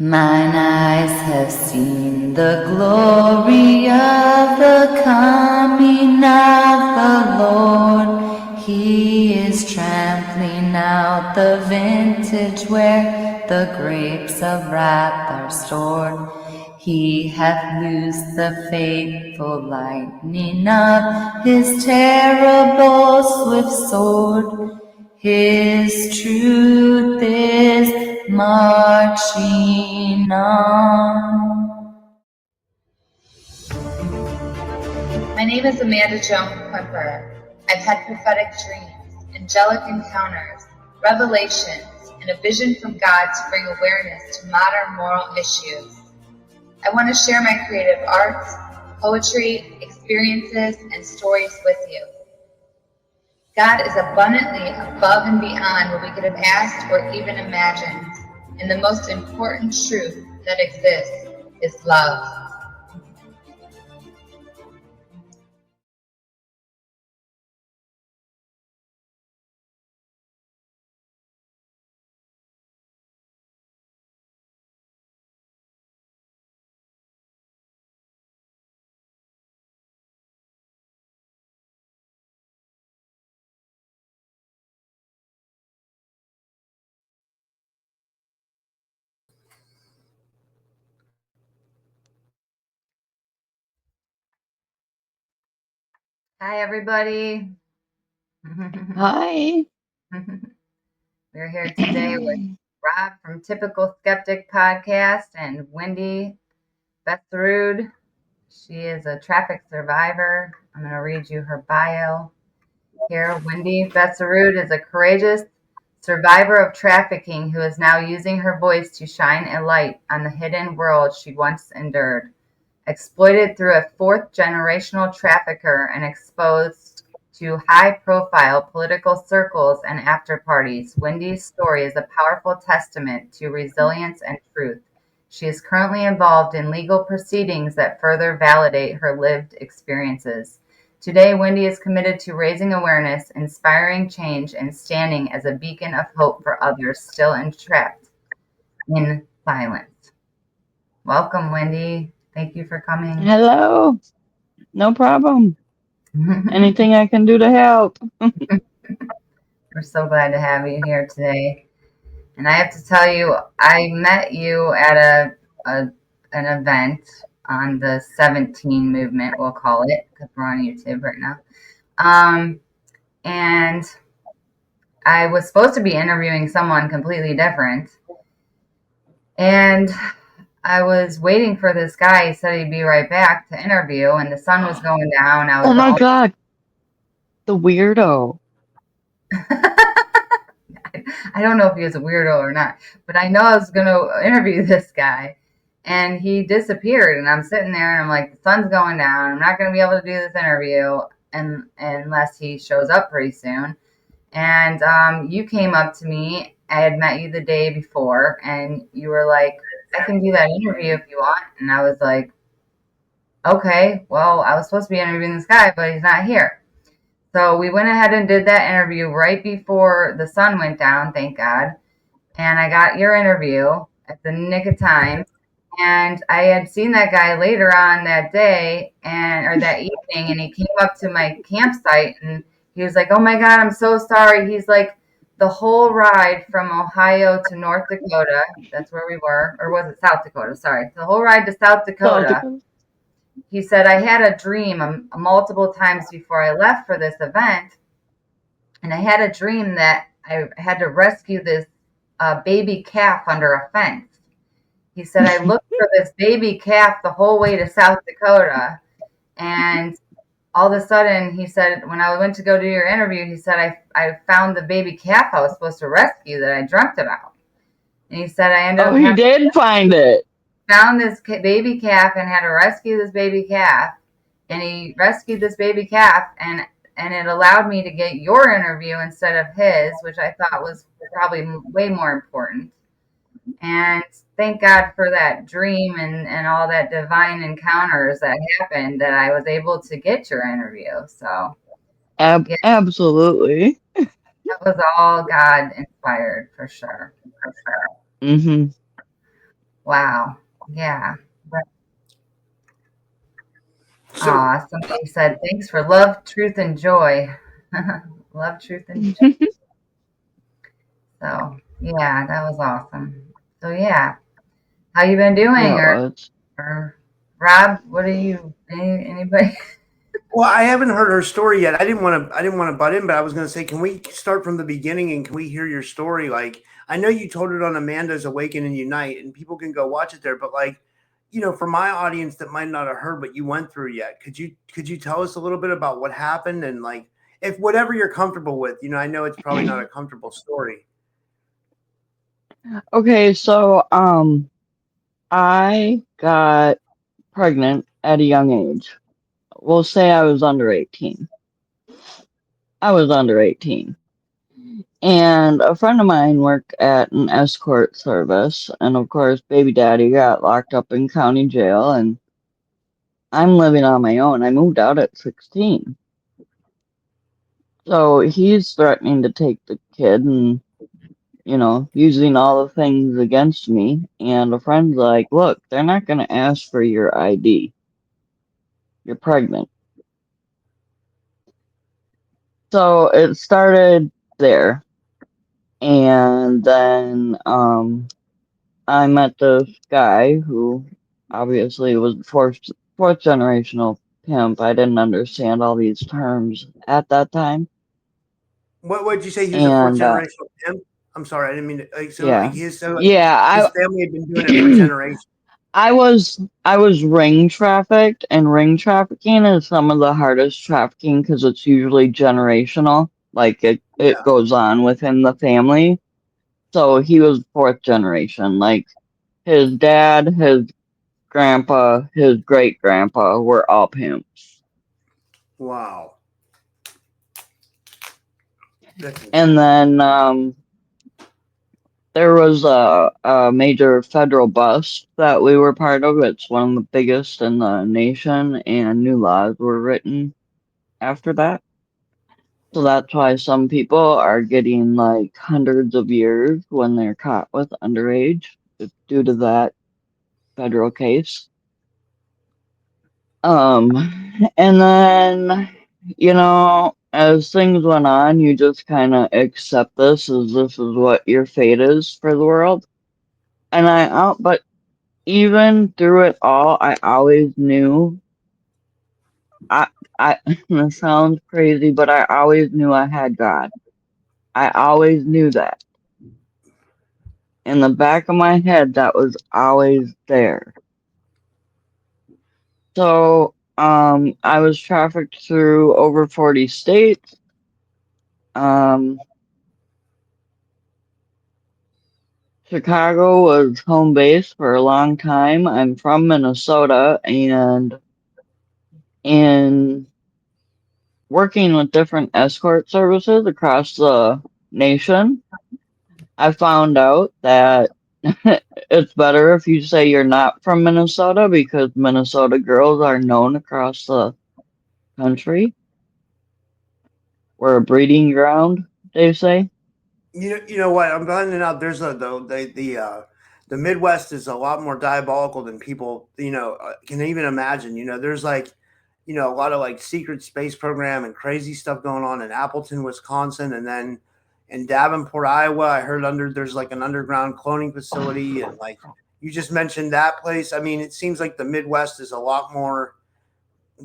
Mine eyes have seen the glory of the coming of the Lord. He is trampling out the vintage where the grapes of wrath are stored. He hath loosed the fateful lightning of his terrible swift sword. His truth is marching on. My name is Amanda Joan of Heart. I've had prophetic dreams, angelic encounters, revelations, and a vision from God to bring awareness to modern moral issues. I want to share my creative arts, poetry, experiences, and stories with you. God is abundantly above and beyond what we could have asked or even imagined. And the most important truth that exists is love. Hi, everybody. Hi. We're here today with Rob from Typical Skeptic Podcast and Wendy Besserud. She is a traffic survivor. I'm going to read you her bio here. Wendy Besserud is a courageous survivor of trafficking who is now using her voice to shine a light on the hidden world she once endured. Exploited through a fourth generational trafficker and exposed to high-profile political circles and after-parties, Wendy's story is a powerful testament to resilience and truth. She is currently involved in legal proceedings that further validate her lived experiences. Today, Wendy is committed to raising awareness, inspiring change, and standing as a beacon of hope for others still entrapped in silence. Welcome, Wendy. Thank you for coming. Hello. No problem. Anything I can do to help. We're so glad to have you here today. And I have to tell you, I met you at an event on the 17 movement, we'll call it, because we're on YouTube right now. And I was supposed to be interviewing someone completely different. And I was waiting for this guy. He said he'd be right back to interview, and the sun was going down. Oh my God. The weirdo. I don't know if he was a weirdo or not, but I know I was going to interview this guy, and he disappeared. And I'm sitting there, and I'm like, the sun's going down. I'm not going to be able to do this interview unless he shows up pretty soon. And you came up to me. I had met you the day before, and you were like, I can do that interview if you want. And I was like, okay, well, I was supposed to be interviewing this guy, but he's not here. So we went ahead and did that interview right before the sun went down, thank God. And I got your interview at the nick of time. And I had seen that guy later on that day or that evening, and he came up to my campsite and he was like, oh my God, I'm so sorry. He's like, the whole ride from Ohio to North Dakota, that's where we were, or was it South Dakota? Sorry. The whole ride to South Dakota. He said, I had a dream multiple times before I left for this event. And I had a dream that I had to rescue this baby calf under a fence. He said, I looked for this baby calf the whole way to South Dakota. And all of a sudden, he said, when I went to go do your interview, he said, I found the baby calf I was supposed to rescue that I dreamt about. And he said, I ended up he did find it. Found this baby calf and had to rescue this baby calf. And he rescued this baby calf, and it allowed me to get your interview instead of his, which I thought was probably way more important. And thank God for that dream and all that divine encounters that happened that I was able to get your interview. So absolutely. That was all God inspired for sure. Mm-hmm. Wow. Yeah. So, Aw, somebody said, thanks for love, truth, and joy. Love, truth, and joy. So, yeah, that was awesome. So, yeah, how you been doing? Yeah, Or Rob, what are you, anybody? well, I haven't heard her story yet. I didn't want to butt in, but I was going to say, can we start from the beginning and can we hear your story? Like, I know you told it on Amanda's Awaken and Unite, and people can go watch it there. But like, for my audience that might not have heard what you went through yet, could you tell us a little bit about what happened and like, if whatever you're comfortable with? I know it's probably not a comfortable story. okay, so I got pregnant at a young age. We'll say I was under 18. I was under 18. And a friend of mine worked at an escort service, and of course, baby daddy got locked up in county jail, and I'm living on my own. I moved out at 16. So he's threatening to take the kid and, using all the things against me. And a friend's like, look, they're not going to ask for your ID. You're pregnant. So it started there. And then I met this guy who obviously was fourth generational pimp. I didn't understand all these terms at that time. What did you say? He was a fourth And generational pimp. I'm sorry, I didn't mean to. Like, so like yeah. his Yeah, family had been doing it for generations. I was ring trafficked, and ring trafficking is some of the hardest trafficking because it's usually generational. Like it Yeah. goes on within the family. So he was fourth generation. Like his dad, his grandpa, his great grandpa were all pimps. Wow. That's And intense. then there was a major federal bust that we were part of. It's one of the biggest in the nation, and new laws were written after that. So that's why some people are getting like hundreds of years when they're caught with underage. It's due to that federal case. Um, and then, as things went on, you just kind of accept this is what your fate is for the world. And but even through it all, I always knew, I, this sounds crazy, but I always knew I had God. I always knew that. In the back of my head, that was always there. So, I was trafficked through over 40 states. Um, Chicago was home base for a long time. I'm from Minnesota, and in working with different escort services across the nation, I found out that it's better if you say you're not from Minnesota because Minnesota girls are known across the country. We're a breeding ground, they say. You know what? I'm finding out there's the Midwest is a lot more diabolical than people can even imagine. There's like a lot of like secret space program and crazy stuff going on in Appleton, Wisconsin, and then in Davenport, Iowa. I heard there's like an underground cloning facility, and like you just mentioned that place. I mean, it seems like the Midwest is a lot more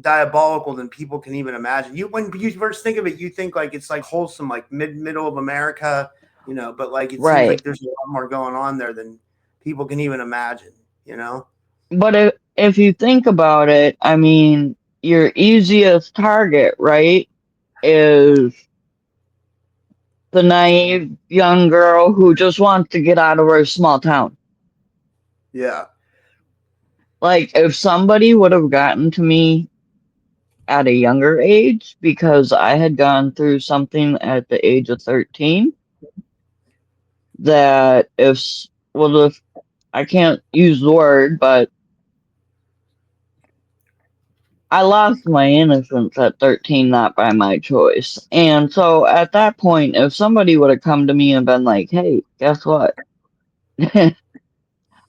diabolical than people can even imagine. When you first think of it, you think like it's like wholesome, like middle of America, but like it seems Right. like there's a lot more going on there than people can even imagine. But if you think about it, I mean, your easiest target, right, is the naive young girl who just wants to get out of her small town. Yeah. Like, if somebody would have gotten to me at a younger age, because I had gone through something at the age of 13, that if I can't use the word, but I lost my innocence at 13, not by my choice. And so at that point, if somebody would have come to me and been like, hey, guess what?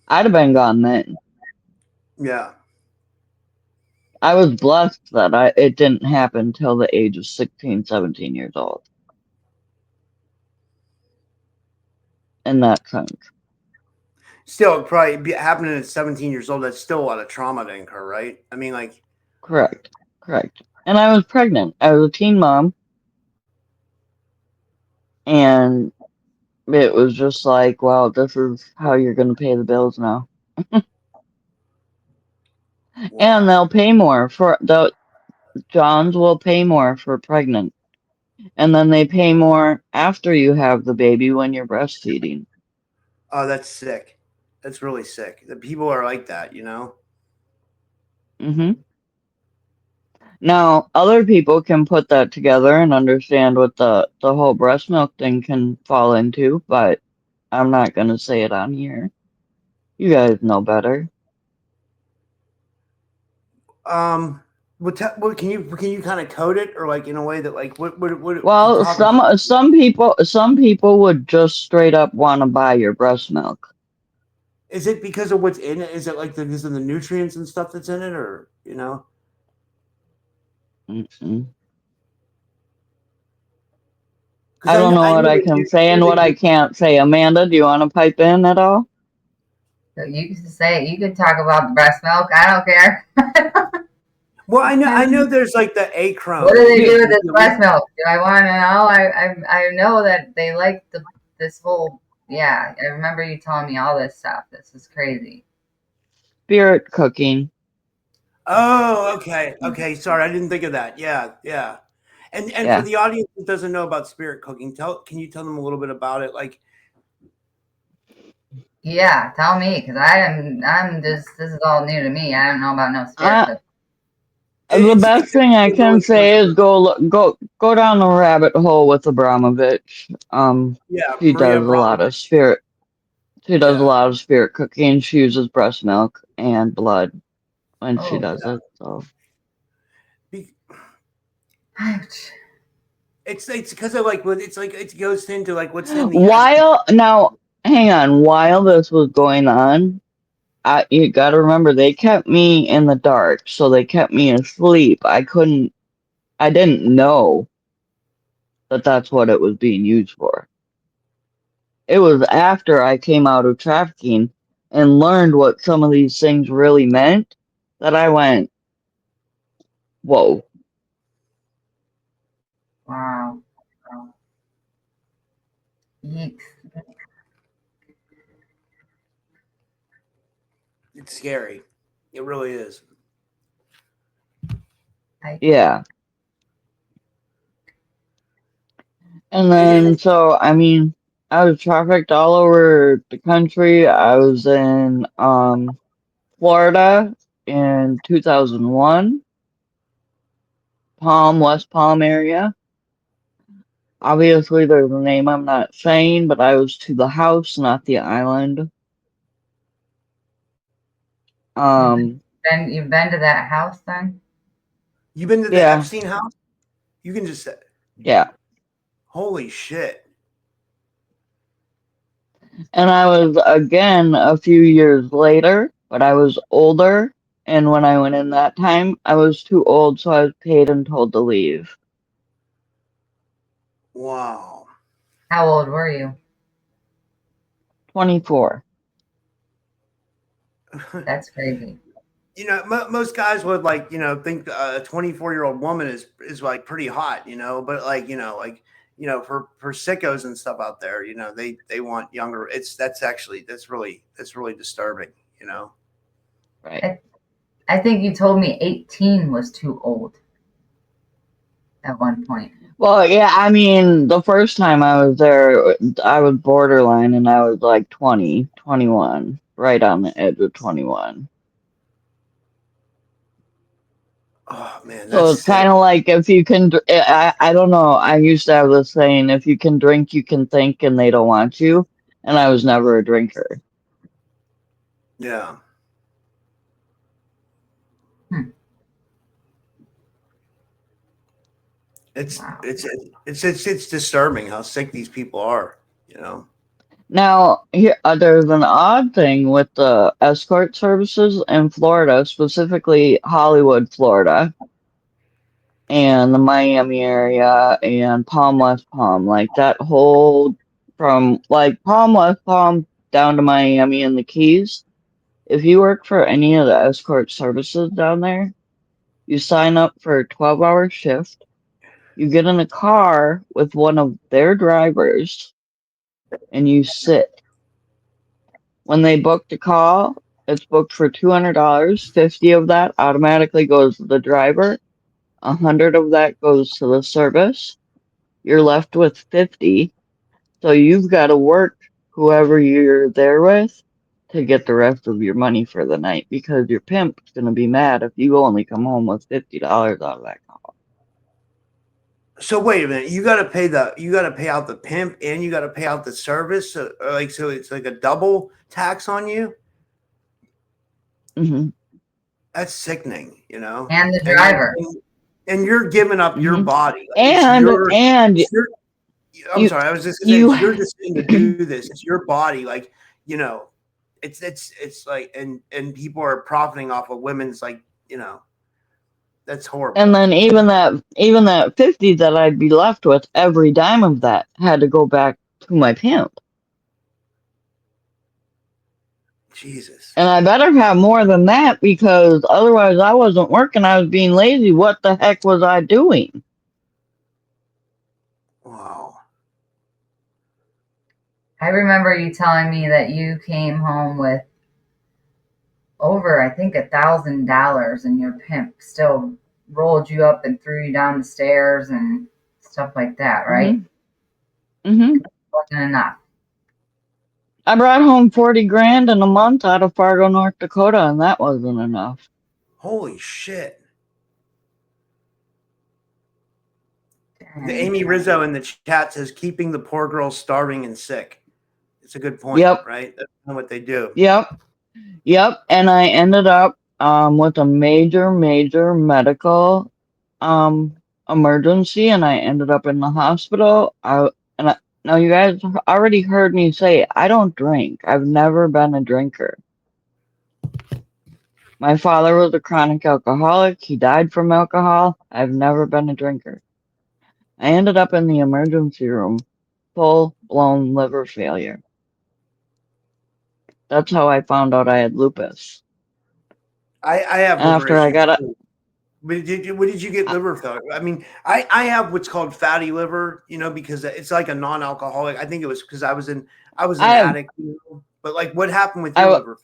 I'd have been gone then. Yeah. I was blessed that it didn't happen till the age of 16, 17 years old. In that sense. Still, probably happening at 17 years old. That's still a lot of trauma to incur, right? I mean, like, Correct. And I was pregnant. I was a teen mom. And it was just like, well, this is how you're going to pay the bills now. And wow. they'll pay more for the Johns will pay more for pregnant. And then they pay more after you have the baby when you're breastfeeding. Oh, that's sick. That's really sick. The people are like that, you know? Hmm. Now, other people can put that together and understand what the whole breast milk thing can fall into, but I'm not going to say it on here. You guys know better. What can you kind of code it, or like in a way that like what can Well, talk about? some people would just straight up want to buy your breast milk. Is it because of what's in it? Is it like because of the nutrients and stuff that's in it, or you know? Mm-mm. Because I don't know I what know I they can do. say and what I can't say. Amanda, do you want to pipe in at all? So you can say it. You can talk about the breast milk. I don't care. Well, I know there's like the acrone What do that they you do can with this delete. breast milk? Do I want to know? I know that they like this whole. Yeah, I remember you telling me all this stuff. This is crazy. Spirit cooking. Oh, okay. Sorry, I didn't think of that. Yeah. And for Yeah. the audience that doesn't know about spirit cooking, can you tell them a little bit about it? Like, Yeah, tell me, because I'm just this is all new to me. I don't know about no spirit I, cooking. the best it's thing I actually can really say is go down the rabbit hole with Abramovich. yeah, She Maria does a lot of Abramovich. spirit. She does a Yeah, lot of spirit cooking. She uses breast milk and blood when she Oh, does it. So Be- ouch. it's because of like what it's like. It goes into like what's in the actual. while now, hang on. While this was going on, you got to remember they kept me in the dark, so they kept me asleep. I didn't know that that's what it was being used for. It was after I came out of trafficking and learned what some of these things really meant that I went, whoa. Wow. Yeeks. It's scary. It really is. I Yeah. And It, then, so, I mean, I was trafficked all over the country. I was in Florida in 2001, West Palm area. Obviously, there's a name I'm not saying, but I was to the house, not the island. you've Um, you've been to that house then? you've been to the yeah, Epstein house? You can just say, yeah. holy shit. And I was again a few years later, but I was older. And when I went in that time, I was too old, so I was paid and told to leave. Wow. How old were you? 24. That's crazy. Most guys would like think a 24-year-old woman is like pretty hot, but like for sickos and stuff out there, they want younger. That's really disturbing, Right. I think you told me 18 was too old at one point. Well, yeah, I mean, the first time I was there, I was borderline and I was like 20, 21, right on the edge of 21. Oh man, So that's it's kind sick. of like if you can, I don't know. I used to have this saying, if you can drink, you can think, and they don't want you. And I was never a drinker. Yeah. Hmm. It's Wow. it's it's it's it's disturbing how sick these people are. Now, here there's an odd thing with the escort services in Florida, specifically Hollywood, Florida, and the Miami area and Palm West Palm, like that whole from like Palm West Palm down to Miami and the Keys. If you work for any of the escort services down there, you sign up for a 12-hour shift. You get in a car with one of their drivers and you sit. When they book the call, it's booked for $200. 50 of that automatically goes to the driver. 100 of that goes to the service. You're left with 50. So you've got to work whoever you're there with to get the rest of your money for the night because your pimp's going to be mad if you only come home with $50 out of that call. So wait a minute, you got to pay out the pimp and you got to pay out the service. So it's like a double tax on you. Mm-hmm. That's sickening, you know. And the driver. And you're giving up your body. Like I'm sorry, I was just saying it's your decision to do this. It's your body, like, you know, it's like and people are profiting off of women's, like, you know, that's horrible. And then even that 50 that I'd be left with, every dime of that had to go back to my pimp. Jesus. And I better have more than that because otherwise I wasn't working. I was being lazy. What the heck was I doing? Wow. I remember you telling me that you came home with over, I think, $1,000, and your pimp still rolled you up and threw you down the stairs and stuff like that, right? Mm-hmm. Wasn't enough. I brought home 40 grand in a month out of Fargo, North Dakota, and that wasn't enough. Holy shit. The Amy Rizzo in the chat says keeping the poor girls starving and sick. It's a good point, right? That's what they do. Yep. And I ended up with a major medical emergency, and I ended up in the hospital. Now you guys already heard me say I don't drink. I've never been a drinker. My father was a chronic alcoholic. He died from alcohol. I've never been a drinker. I ended up in the emergency room, full-blown liver failure. That's how I found out I had lupus. I have liver after I got too. What did you get liver failure? I mean, I have what's called fatty liver, you know, because it's like a non-alcoholic. I think it was because I was an addict, you know? But like, what happened with your liver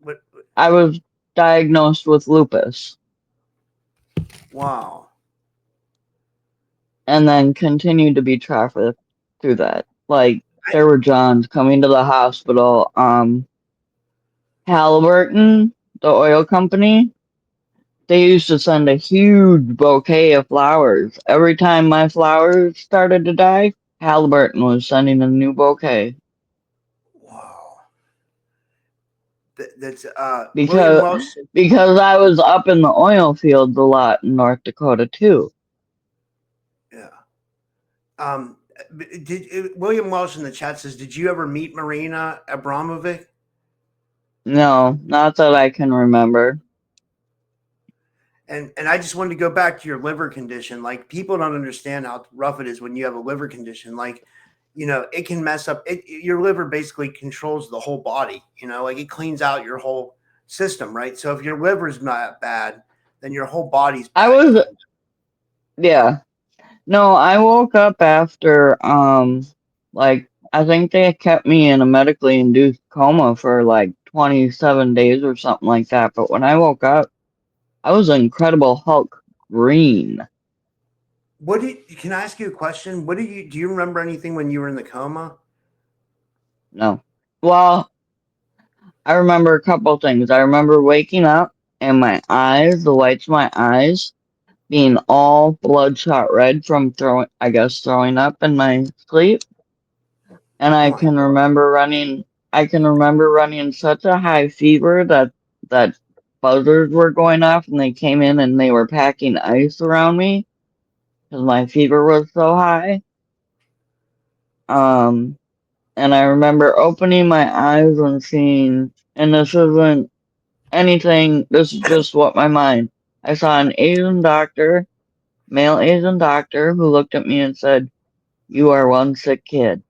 failure? I was diagnosed with lupus. Wow. And then continued to be trafficked through that. Like, there were Johns coming to the hospital. Halliburton, the oil company, they used to send a huge bouquet of flowers. Every time my flowers started to die, Halliburton was sending a new bouquet. Wow. That's because I was up in the oil fields a lot in North Dakota too. Yeah. William Welsh in the chat says, did you ever meet Marina Abramovic? No, not that I can remember. And I just wanted to go back to your liver condition. Like, people don't understand how rough it is when you have a liver condition. Like, you know, it can mess up. Your liver basically controls the whole body. You know, like, it cleans out your whole system, right? So if your liver's not bad, then your whole body's bad. No, I woke up after like, I think they kept me in a medically induced coma for like 27 days or something like that. But when I woke up, I was an Incredible Hulk green. Can I ask you a question? Do you remember anything when you were in the coma? No. Well, I remember a couple things. I remember waking up and my eyes, the whites of my eyes, being all bloodshot red from throwing up in my sleep. And I can remember running such a high fever that buzzers were going off, and they came in and they were packing ice around me because my fever was so high. And I remember opening my eyes and seeing, and this isn't anything, this is just what my mind. I saw an Asian doctor, male Asian doctor, who looked at me and said, "You are one sick kid."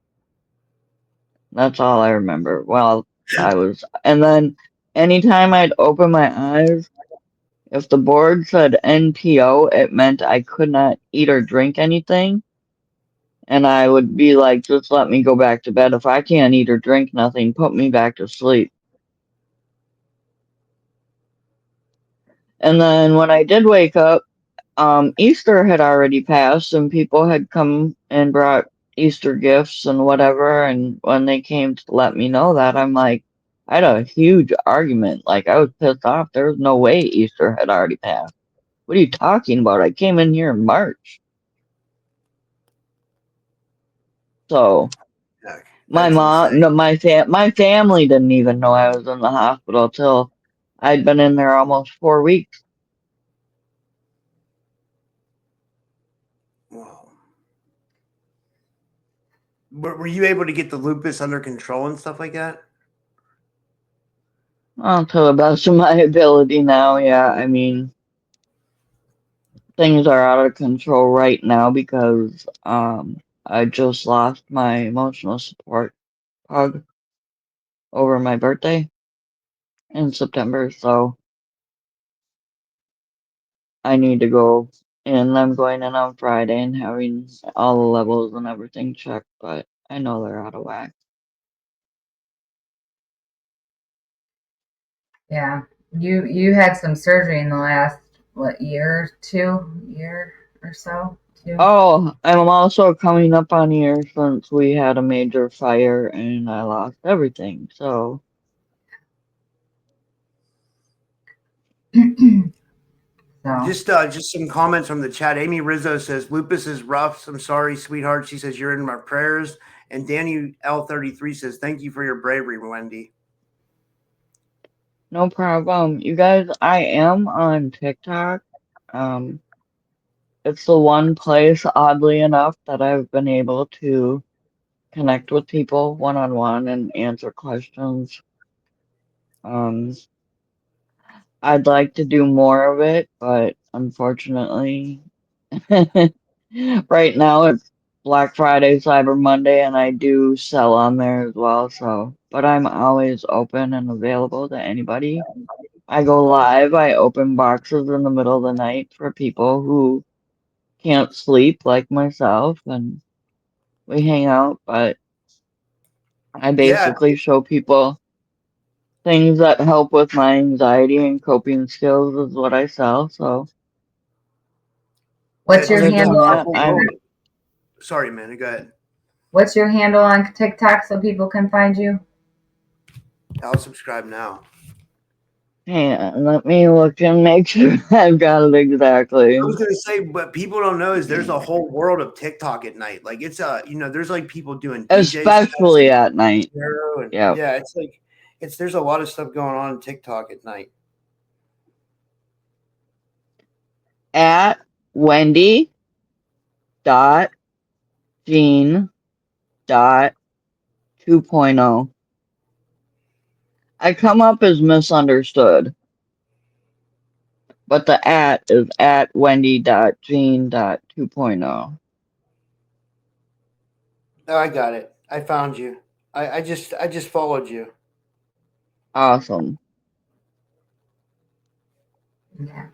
That's all I remember. Well, and then anytime I'd open my eyes, if the board said NPO, it meant I could not eat or drink anything. And I would be like, just let me go back to bed. If I can't eat or drink nothing, put me back to sleep. And then when I did wake up, Easter had already passed and people had come and brought Easter gifts and whatever. And when they came to let me know that, I'm like, I had a huge argument. Like, I was pissed off. There was no way Easter had already passed. What are you talking about? I came in here in March. So my That's mom, insane. no, my family didn't even know I was in the hospital till I'd been in there almost 4 weeks. Wow. Were you able to get the lupus under control and stuff like that? Well, to the best of my ability now, yeah. I mean, things are out of control right now because I just lost my emotional support pug over my birthday in September, so I need to go in. I'm going in on Friday and having all the levels and everything checked, but I know they're out of whack. Yeah. You had some surgery in the last year or so? Two? Oh, I'm also coming up on years since we had a major fire and I lost everything, so So Just some comments from the chat. Amy Rizzo says lupus is rough. I'm sorry, sweetheart. She says you're in my prayers. And Danny L33 says thank you for your bravery, Wendy. no problem. You guys, I am on TikTok. Um, it's the one place, oddly enough, that I've been able to connect with people one-on-one and answer questions. Um, I'd like to do more of it, but unfortunately, right now it's Black Friday, Cyber Monday, and I do sell on there as well. So, but I'm always open and available to anybody. I go live. I open boxes in the middle of the night for people who can't sleep, like myself, and we hang out. But I Yeah, basically show people things that help with my anxiety and coping skills is what I sell. So what's your other than handle on that, TikTok? Sorry, man. Go ahead. What's your handle on TikTok so people can find you? I'll subscribe now. let me look and make sure I've got it exactly. I was gonna say, but people don't know is there's a whole world of TikTok at night. Like it's there's like people doing DJ sets Especially at night. and Yeah. yeah, it's like there's a lot of stuff going on in TikTok at night. At Wendy dot Jean dot 2.0. I come up as misunderstood, but the at is at Wendy dot Jean dot 2.0. Oh, I got it. I found you. I just followed you. Awesome. Yeah.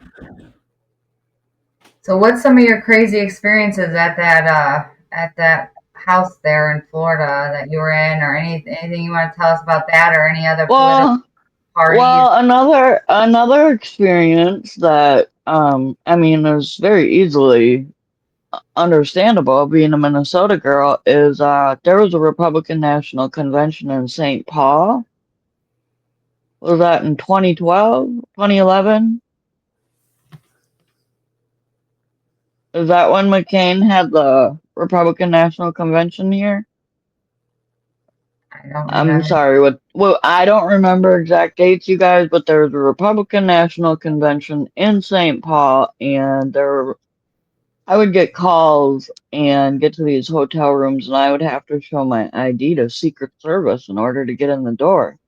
So what's some of your crazy experiences at that house there in Florida that you were in, or anything you want to tell us about that, or any other political parties? Well, another experience that I mean is very easily understandable being a Minnesota girl is there was a Republican National Convention in St. Paul. Was that in 2012, 2011? Is that when McCain had the Republican National Convention here? I don't I'm remember. sorry, well, I don't remember exact dates, you guys, but there was a Republican National Convention in St. Paul, and there were I would get calls and get to these hotel rooms, and I would have to show my ID to Secret Service in order to get in the door.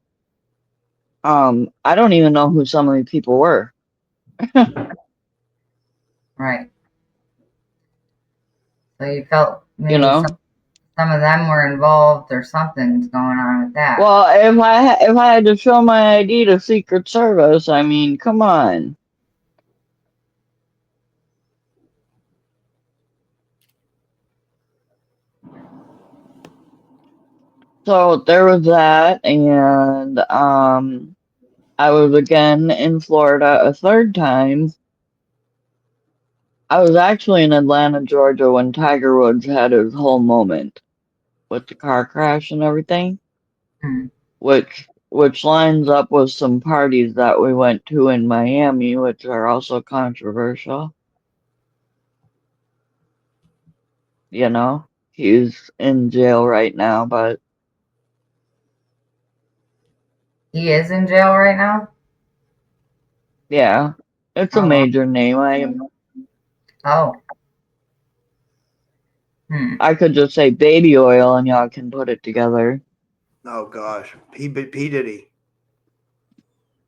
I don't even know who some of these people were. Right. So you felt You maybe know? some of them were involved or something's going on with that. Well, if I had to show my ID to Secret Service, I mean, come on. So there was that, and I was again in Florida a third time. I was actually in Atlanta, Georgia when Tiger Woods had his whole moment with the car crash and everything, Hmm. which lines up with some parties that we went to in Miami, which are also controversial. You know, he's in jail right now, but He is in jail right now? yeah, it's a How long? major name. Oh. Hmm. I could just say baby oil and y'all can put it together. Oh gosh, P Diddy.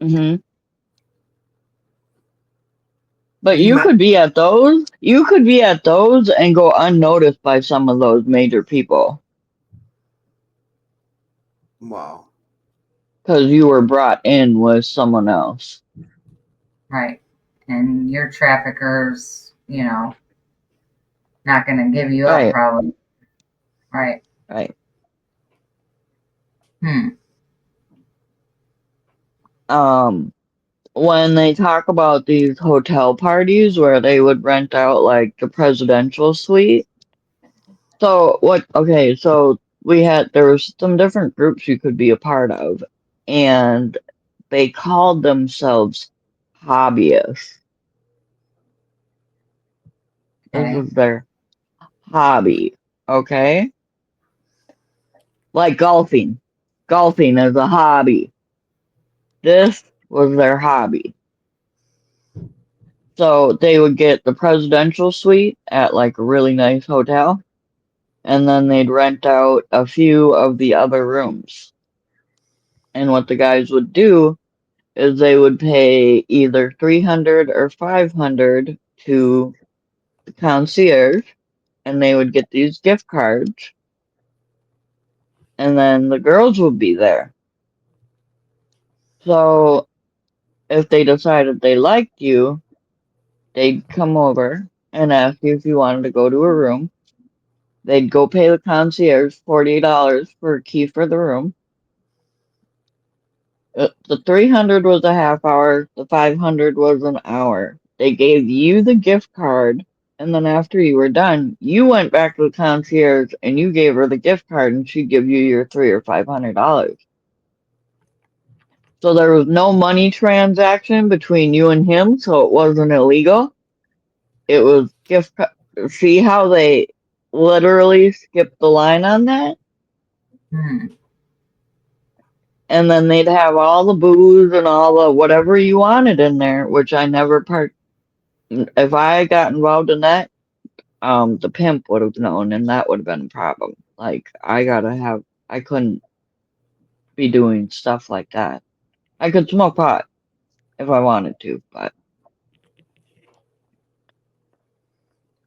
hmm But You you met. could be at those. You could be at those and go unnoticed by some of those major people Wow. because you were brought in with someone else. Right. And your traffickers, not going to give you up Right, probably. Right. right. Hmm. Um, when they talk about these hotel parties where they would rent out like the presidential suite. So what? Okay, so there was some different groups you could be a part of, and they called themselves hobbyists. This Okay. is their hobby, okay? Like golfing. Golfing is a hobby. This was their hobby. So they would get the presidential suite at like a really nice hotel, and then they'd rent out a few of the other rooms. And what the guys would do is they would pay either 300 or 500 to the concierge, and they would get these gift cards, and then the girls would be there. So if they decided they liked you, they'd come over and ask you if you wanted to go to a room. They'd go pay the concierge $48 for a key for the room. The 300 was a half hour, the 500 was an hour. They gave you the gift card, and then after you were done, you went back to the concierge and you gave her the gift card, and she'd give you your $300 or $500. So there was no money transaction between you and him, so it wasn't illegal. It was gift card. See how they literally skipped the line on that? Hmm. And then they'd have all the booze and all the whatever you wanted in there, which I never part. If I got involved in that, the pimp would have known, and that would have been a problem. Like I couldn't be doing stuff like that. I could smoke pot if I wanted to, but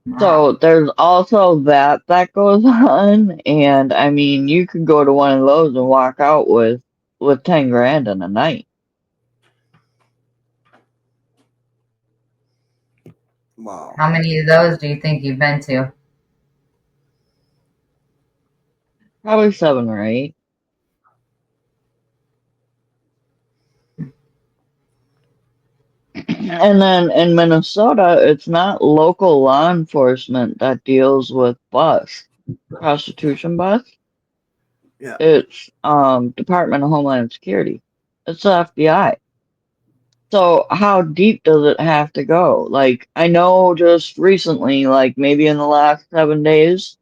Wow. so there's also that goes on, and I mean you could go to one of those and walk out with 10 grand in a night. Wow. How many of those do you think you've been to? Probably 7 or 8. And then in Minnesota, it's not local law enforcement that deals with prostitution bust. Yeah. It's Department of Homeland Security. It's the FBI. So how deep does it have to go? Like I know just recently, like maybe in the last 7 days,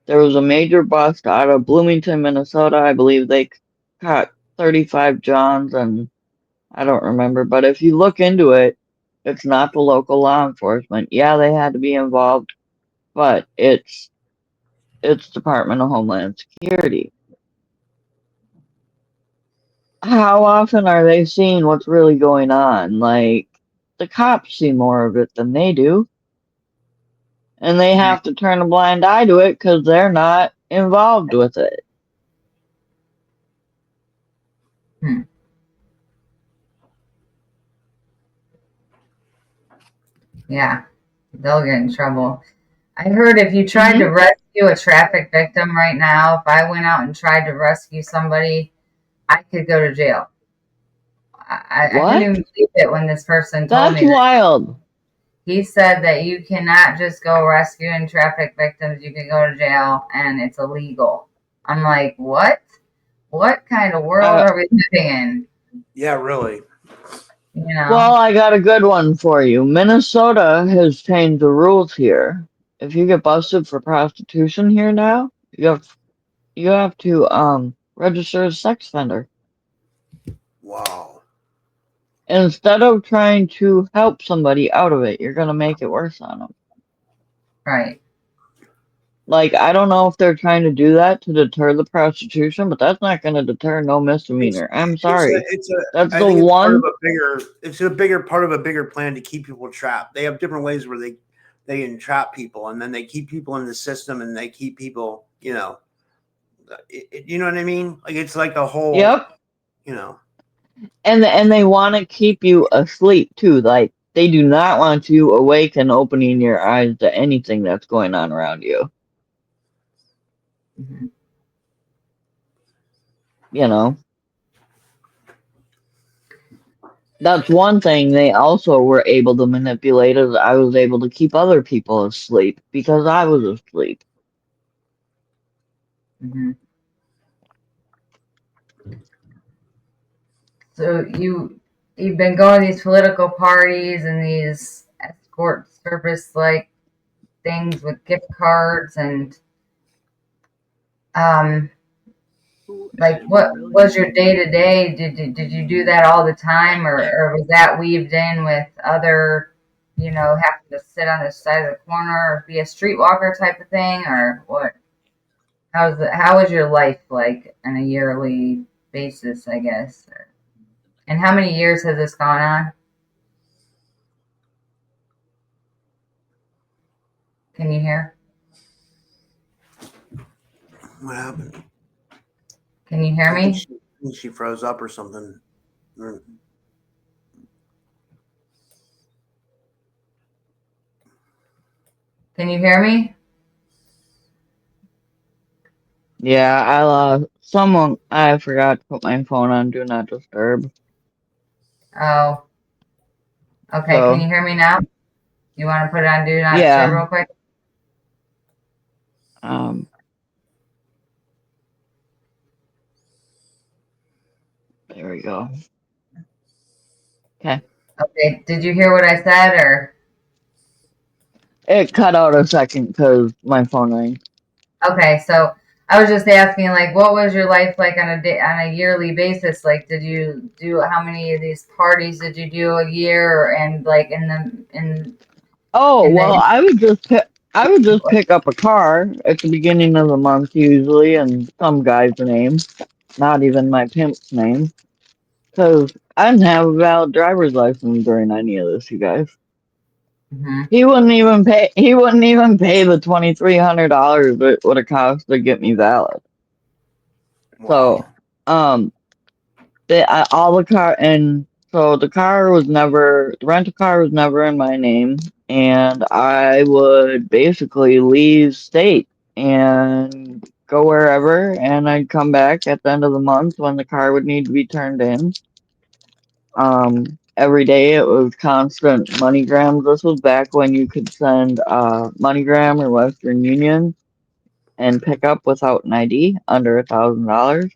there was a major bust out of Bloomington, Minnesota. I believe they caught 35 Johns, and I don't remember, but if you look into it, It's not the local law enforcement. Yeah, they had to be involved, but it's Department of Homeland Security. How often are they seeing what's really going on? Like, the cops see more of it than they do, and they Right. have to turn a blind eye to it because they're not involved with it. Hmm. Yeah, they'll get in trouble. I heard if you tried to rescue a traffic victim right now, if I went out and tried to rescue somebody, I could go to jail. I couldn't What? even believe it when this person told That's me that. wild. He said that you cannot just go rescuing traffic victims, you can go to jail and it's illegal. I'm like, what? What kind of world Uh, are we living in? Yeah, really. You know? well, I got a good one for you. Minnesota has changed the rules here. If you get busted for prostitution here now, you have to register as a sex offender. Wow. Instead of trying to help somebody out of it, you're gonna make it worse on them. Right. Like, I don't know if they're trying to do that to deter the prostitution, but that's not gonna deter no It's misdemeanor. I'm it's a sorry. it's a That's I the think it's part of one. a bigger it's a bigger part of a bigger plan to keep people trapped. They have different ways where they entrap people and then they keep people in the system and they keep people, you know what I mean? Like it's like a whole, Yep. you know. And they want to keep you asleep too. Like, they do not want you awake and opening your eyes to anything that's going on around you. Mhm. You know, that's one thing they also were able to manipulate is I was able to keep other people asleep because I was asleep. Mhm. So you've been going to these political parties and these escort service like things with gift cards and um like what was your day to day? Did you do that all the time or was that weaved in with other, having to sit on the side of the corner or be a streetwalker type of thing or what? How was your life like on a yearly basis, I guess? And how many years has this gone on? Can you hear? What happened? Can you hear I think me? she froze up or something. Can you hear me? Yeah, I lost someone. I forgot to put my phone on Do Not Disturb. Oh, okay. Can So, you hear me now? You want to put it on Do Not Disturb yeah. real quick? Um, there we go. Okay. Okay. Did you hear what I said or? It cut out a second because my phone rang. Okay, so I was just asking, like, what was your life like on a yearly basis? Like, did you do how many of these parties did you do a year, and like Oh, in well, the I would just pick up a car at the beginning of the month usually, and some guy's name, not even my pimp's name, because I didn't have a valid driver's license during any of this, you guys. Mhm. He wouldn't even pay. He wouldn't even pay the $2,300 it would have cost to get me valid. So, Wow. um, all the car and so the rental car was never in my name, and I would basically leave state and go wherever, and I'd come back at the end of the month when the car would need to be turned in. Every day it was constant MoneyGrams. This was back when you could send MoneyGram or Western Union and pick up without an ID under $1,000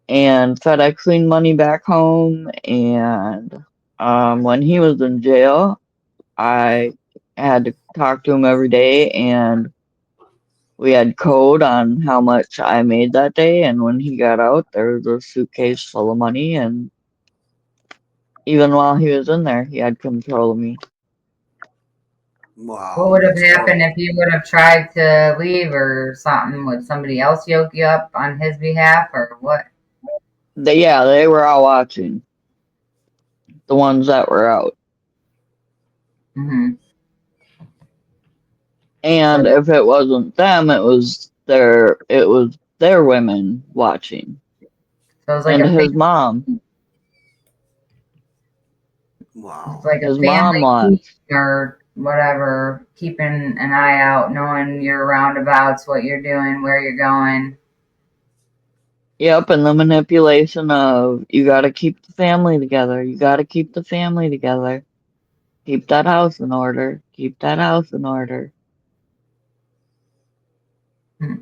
and FedExing money back home. And when he was in jail, I had to talk to him every day, and we had code on how much I made that day. And when he got out, there was a suitcase full of money, and Even while he was in there, he had control of me. What Wow, would have that's happened horrible. if you would have tried to leave or something? Would somebody else yoke you up on his behalf or what? They were all watching. The ones that were out. Hmm. And So, if it wasn't them, it was their women watching. so it was like And a his mom. it's Wow. like a His mom family keep watched. or whatever, keeping an eye out, knowing your roundabouts, what you're doing, where you're going. Yep, and the manipulation of you gotta keep the family together. You gotta keep the family together. Keep that house in order. Keep that house in order. Hmm.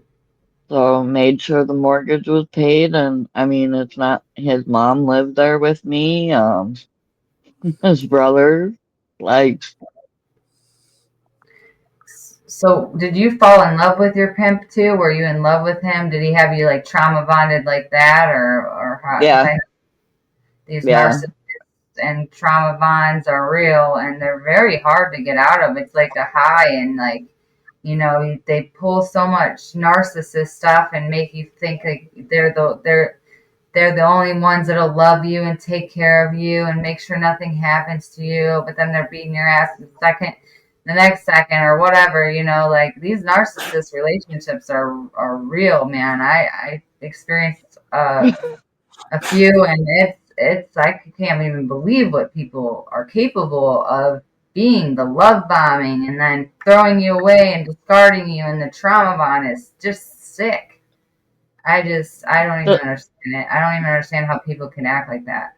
So made sure the mortgage was paid, and I mean, it's not his mom lived there with me. His brother, like, So, did you fall in love with your pimp too? Were you in love with him? Did he have you like trauma bonded like that, or how? Because yeah, I know these yeah. narcissists and trauma bonds are real, and they're very hard to get out of. It's like a high, and like they pull so much narcissist stuff and make you think like they're the only ones that'll love you and take care of you and make sure nothing happens to you, but then they're beating your ass the next second or whatever, like these narcissist relationships are real, man. I experienced a few, and it's I can't even believe what people are capable of being. The love bombing and then throwing you away and discarding you, and the trauma bond is just sick. I don't even The understand it. I don't even understand how people can act like that.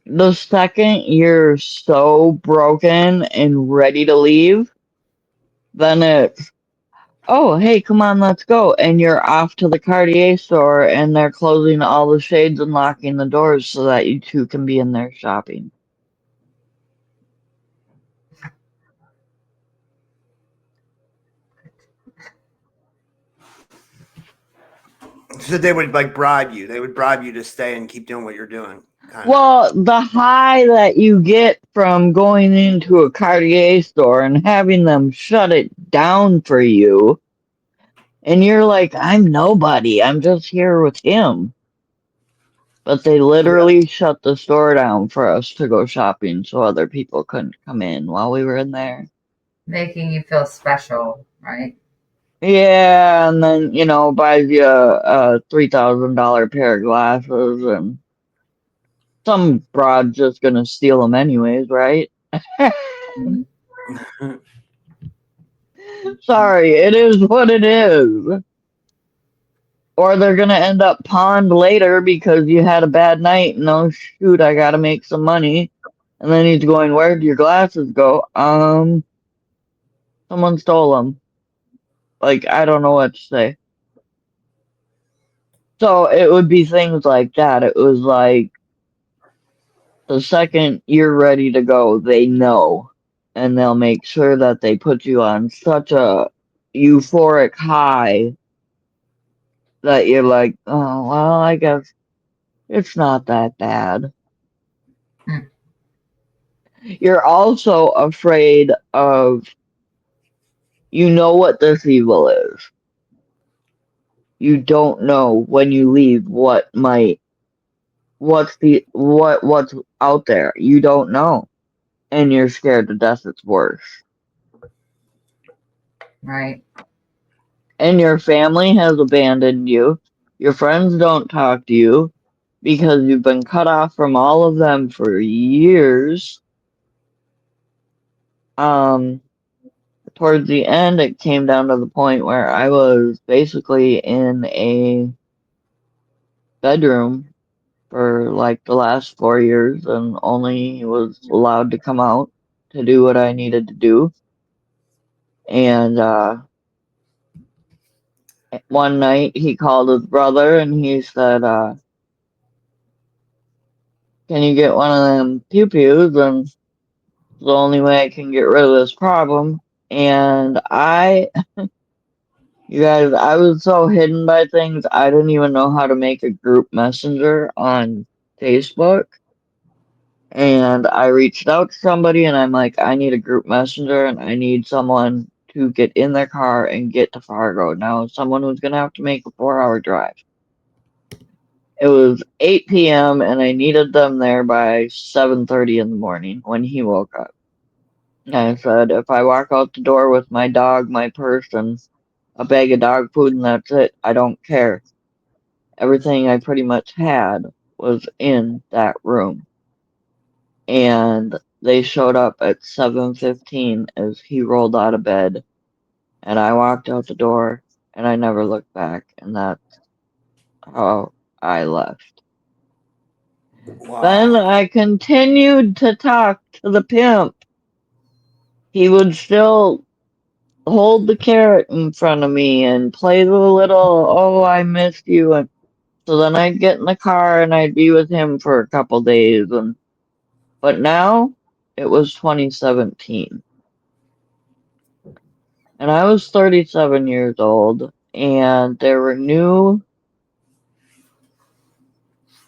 the second you're so broken and ready to leave, then it's, oh, hey, come on, let's go. And you're off to the Cartier store, and they're closing all the shades and locking the doors so that you two can be in there shopping. So they would like bribe you. They would bribe you to stay and keep doing what you're doing, kind of. Well, the high that you get from going into a Cartier store and having them shut it down for you, and you're like, I'm nobody, I'm just here with him. But they Yeah. literally shut the store down for us to go shopping so other people couldn't come in while we were in there. Making you feel special, right? Yeah, and then, buys you a $3,000 pair of glasses, and some broad's just gonna steal them anyways, right? Mm. Sorry, it is what it is. Or they're gonna end up pawned later because you had a bad night and oh shoot, I gotta make some money. And then he's going, where'd your glasses go? Someone stole them. Like, I don't know what to say. So it would be things like that. It was like the second you're ready to go, they know. And they'll make sure that they put you on such a euphoric high that you're like, oh, well, I guess it's not that bad. Mm. You're also afraid of, you know what this evil is. You don't know when you leave what's out there. You don't know. And you're scared to death it's worse. Right. And your family has abandoned you. Your friends don't talk to you because you've been cut off from all of them for years. Um, Towards the end, it came down to the point where I was basically in a bedroom for like the last 4 years and only was allowed to come out to do what I needed to do. And one night he called his brother and he said, can you get one of them pew pews? And it's the only way I can get rid of this problem. And you guys, I was so hidden by things, I didn't even know how to make a group messenger on Facebook. And I reached out to somebody and I'm like, I need a group messenger and I need someone to get in their car and get to Fargo. Now, someone who's going to have to make a 4 hour drive. It was 8 p.m. and I needed them there by 7:30 in the morning when he woke up. And I said, if I walk out the door with my dog, my purse, and a bag of dog food and that's it, I don't care. Everything I pretty much had was in that room. And they showed up at 7:15 as he rolled out of bed, and I walked out the door, and I never looked back, and that's how I left. Then Wow. I continued to talk to the pimp. He would still hold the carrot in front of me and play the little, oh, I missed you. And so then I'd get in the car and I'd be with him for a couple days. But now it was 2017. And I was 37 years old, and there were new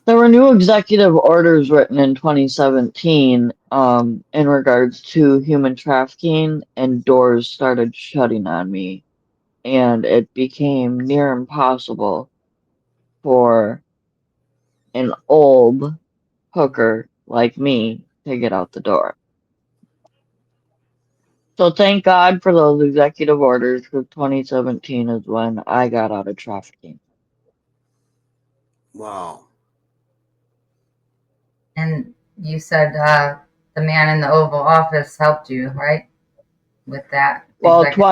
executive orders written in 2017 in regards to human trafficking, and doors started shutting on me, and it became near impossible for an old hooker like me to get out the door. So thank God for those executive orders, because 2017 is when I got out of trafficking. Wow. And you said the man in the Oval Office helped you, right? With that Well, executive.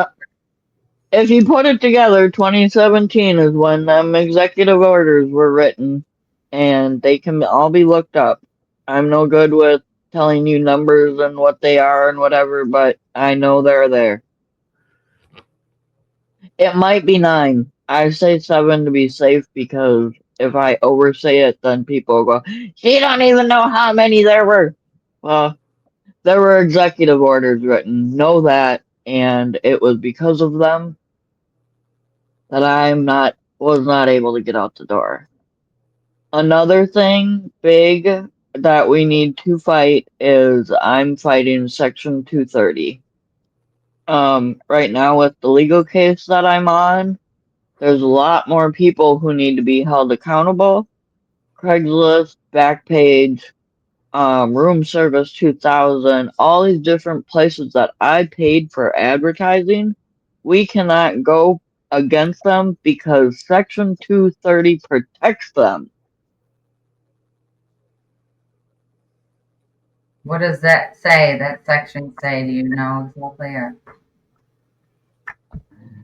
if you put it together, 2017 is when them executive orders were written, and they can all be looked up. I'm no good with telling you numbers and what they are and whatever, but I know they're there. It might be 9. I say 7 to be safe because if I oversay it, then people go, "She don't even know how many there were." Well, there were executive orders written. Know that, and it was because of them that was not able to get out the door. Another thing big that we need to fight is I'm fighting Section 230. Right now with the legal case that I'm on, there's a lot more people who need to be held accountable. Craigslist, Backpage, Room Service 2000, all these different places that I paid for advertising, we cannot go against them because Section 230 protects them. What does that say? That section say? Do you know exactly? Or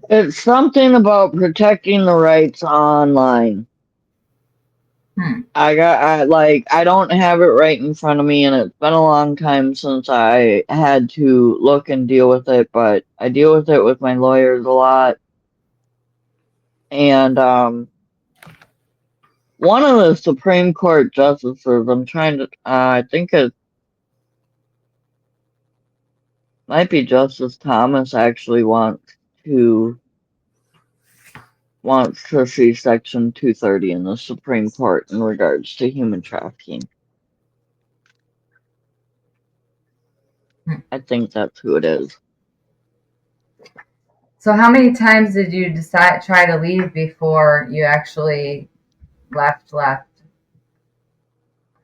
It's something about protecting the rights online. I don't have it right in front of me, and it's been a long time since I had to look and deal with it, but I deal with it with my lawyers a lot. And one of the Supreme Court justices, I think it might be Justice Thomas, actually to wants to see Section 230 in the Supreme Court in regards to human trafficking. I think that's who it is. so, how many times did you try to leave before you actually left?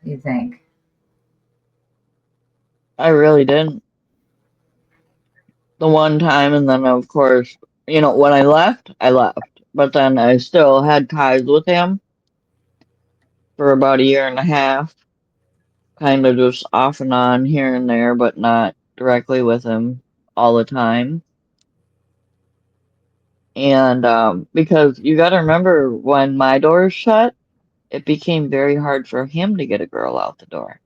You think? I really didn't. The one time, and then of course, when I left, I left. But then I still had ties with him for about a year and a half, kind of just off and on here and there, but not directly with him all the time. And because you got to remember, when my doors shut, it became very hard for him to get a girl out the door.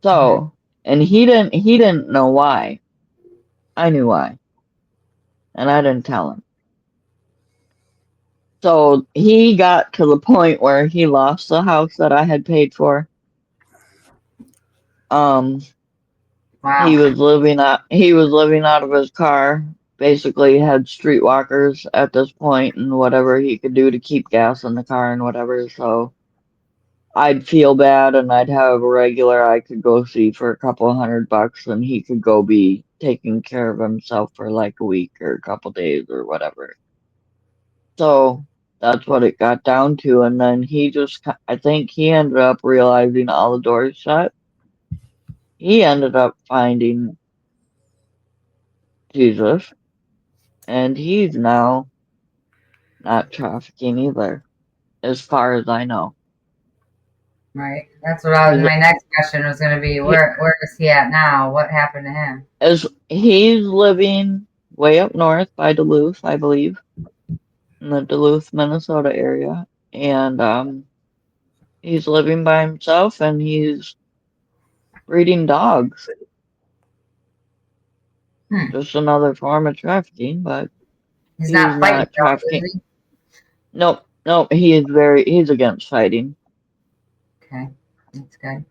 So, and he didn't know why. I knew why, and I didn't tell him. So he got to the point where he lost the house that I had paid for. Um, he Wow. was living out of his car. Basically had streetwalkers at this point and whatever he could do to keep gas in the car and whatever. So I'd feel bad and I'd have a regular I could go see for a couple $100 and he could go be taking care of himself for like a week or a couple days or whatever. So that's what it got down to. And then I think he ended up realizing all the doors shut. He ended up finding Jesus and he's now not trafficking either, as far as I know. Right. That's what He's my next question was going to be. he, Where is he at now? What happened to him? he's living way up north by Duluth, I believe, in the Duluth, Minnesota area, and he's living by himself and he's breeding dogs. Hmm. Just another form of trafficking, but He's he's not fighting not though, trafficking. is he? Nope, nope. He's against fighting. Okay, that's good.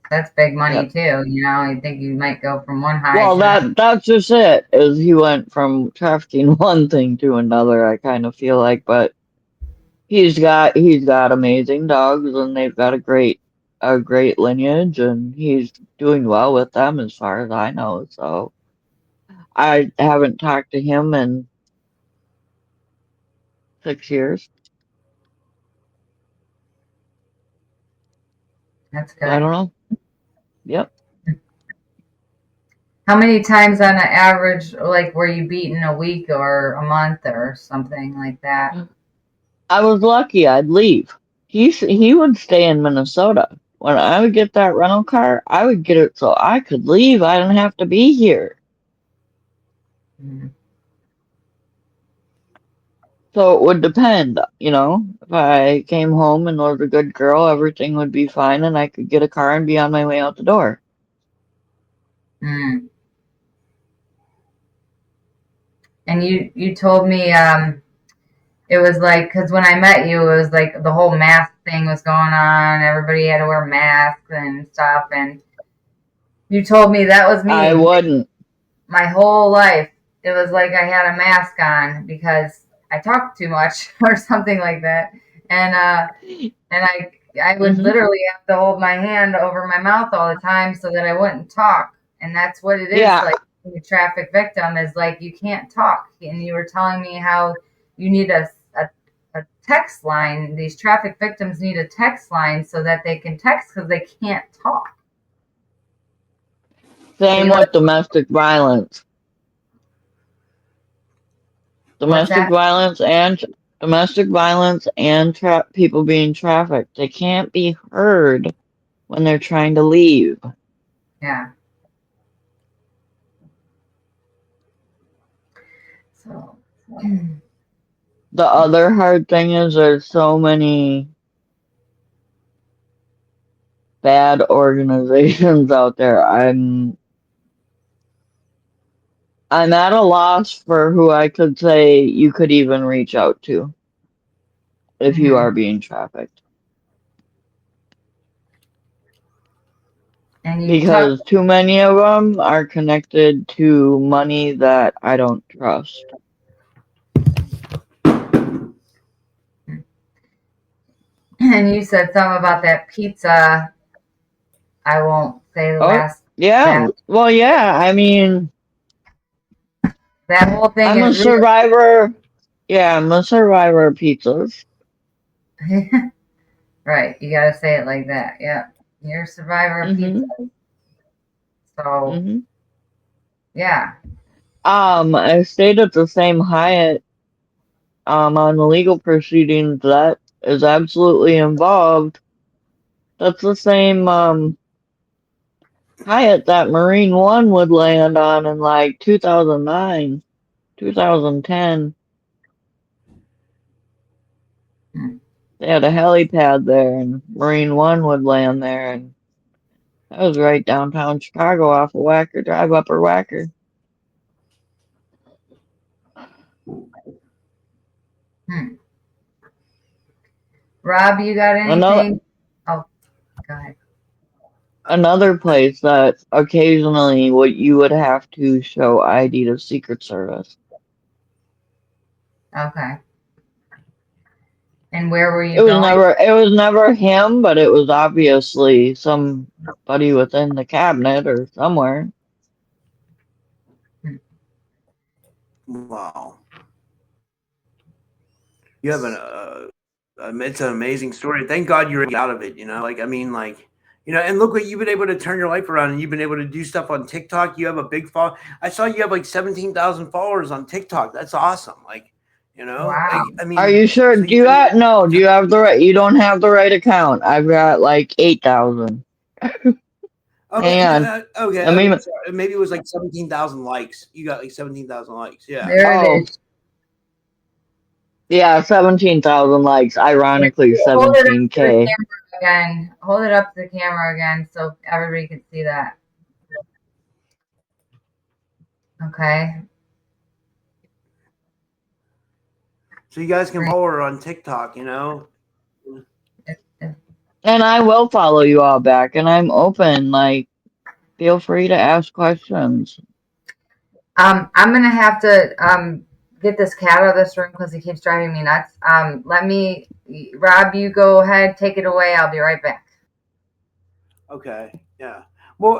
That's big money Yep. too. You think you might go from one high Well, to another. that's just it. Is he went from trafficking one thing to another. I kind of feel like, but he's got amazing dogs, and they've got a great lineage, and he's doing well with them as far as I know. So I haven't talked to him in 6 years. That's So I good. don't know. Yep. How many times on an average, like, were you beaten a week or a month or something like that? I was lucky. I'd leave. He would stay in Minnesota. When I would get that rental car, I would get it so I could leave. I didn't have to be here. Hmm. So it would depend, If I came home and was a good girl, everything would be fine and I could get a car and be on my way out the door. Hmm. And you told me it was like, because when I met you, it was like the whole mask thing was going on. Everybody had to wear masks and stuff. And you told me that was I me wouldn't. my whole life. It was like I had a mask on because I talked too much or something like that. And I would Hmm. literally have to hold my hand over my mouth all the time so that I wouldn't talk. And that's what it is Yeah, like being a traffic victim is like you can't talk. And you were telling me how you need a text line. These traffic victims need a text line so that they can text because they can't talk. So same you with violence. what's Domestic that? violence and domestic violence and people being trafficked. They can't be heard when they're trying to leave. Yeah. So The other hard thing is there's so many bad organizations out there. I'm at a loss for who I could say you could even reach out to if you mhm. are being trafficked. And you talk Because too many of them are connected to money that I don't trust. and you said something about that pizza. I won't say the Oh, last yeah. that Well, yeah. I mean, that whole thing I'm a is real. survivor. Yeah, I'm a survivor of pizzas. Right, you gotta say it like that. Yeah, you're a survivor of pizza. Hmm. So Hmm. yeah. I stayed at the same Hyatt on the legal proceedings that is absolutely involved. That's the same Hyatt that Marine One would land on in like 2009, 2010. Hmm. They had a helipad there, and Marine One would land there, and that was right downtown Chicago off of Wacker Drive, Upper Wacker. Hmm. Rob, you got Another anything? Oh, go ahead. another place that occasionally you would have to show ID to Secret Service. Okay. And where were you It was going? never him, but it was obviously somebody within the cabinet or somewhere. Wow. You have it's an amazing story. Thank God you're out of it. Like I mean, like and look what you've been able to turn your life around, and you've been able to do stuff on TikTok. You have a big follow. I saw you have like 17,000 followers on TikTok. That's awesome. Like, Wow. like I Are mean, you sure? so Do you have no? Do you have the right? You don't have the right account. I've got like 8,000. okay, Hang on. okay, Let me. sorry. Maybe it was like 17,000 likes. You got like 17,000 likes. Yeah. There it Oh, is. yeah, 17,000 likes. Ironically, Hold it up to the 17K. camera again. Hold it up to the camera again so everybody can see that. Okay. So you guys can follow her on TikTok. And I will follow you all back, and I'm open. Like, feel free to ask questions. I'm gonna have to get this cat out of this room because he keeps driving me nuts. Rob, you go ahead, take it away. I'll be right back. Okay. Yeah. Well,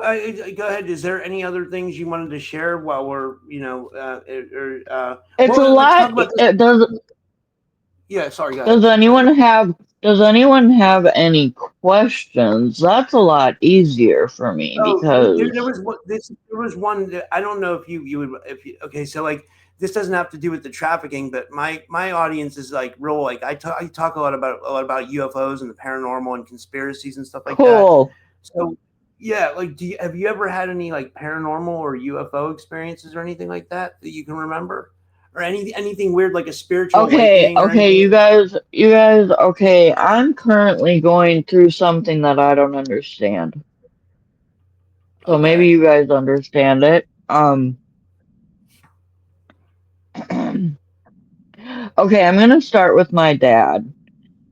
go ahead. Is there any other things you wanted to share while we're, It's a well, let's talk lot. about this. It does. Yeah. Sorry. Go Does ahead. Go anyone ahead. have? Does anyone have any questions? That's a lot easier for me Oh, there because was one. There was one that I don't know if you would if you. Okay. So like this doesn't have to do with the trafficking, but my audience is like real. Like I talk a lot about UFOs and the paranormal and conspiracies and stuff like that. cool. So yeah, like have you ever had any like paranormal or UFO experiences or anything like that you can remember? Or anything weird like a spiritual Okay, awakening or okay, anything? you guys, okay, I'm currently going through something that I don't understand. So maybe Okay. you guys understand it. Okay, I'm gonna start with my dad.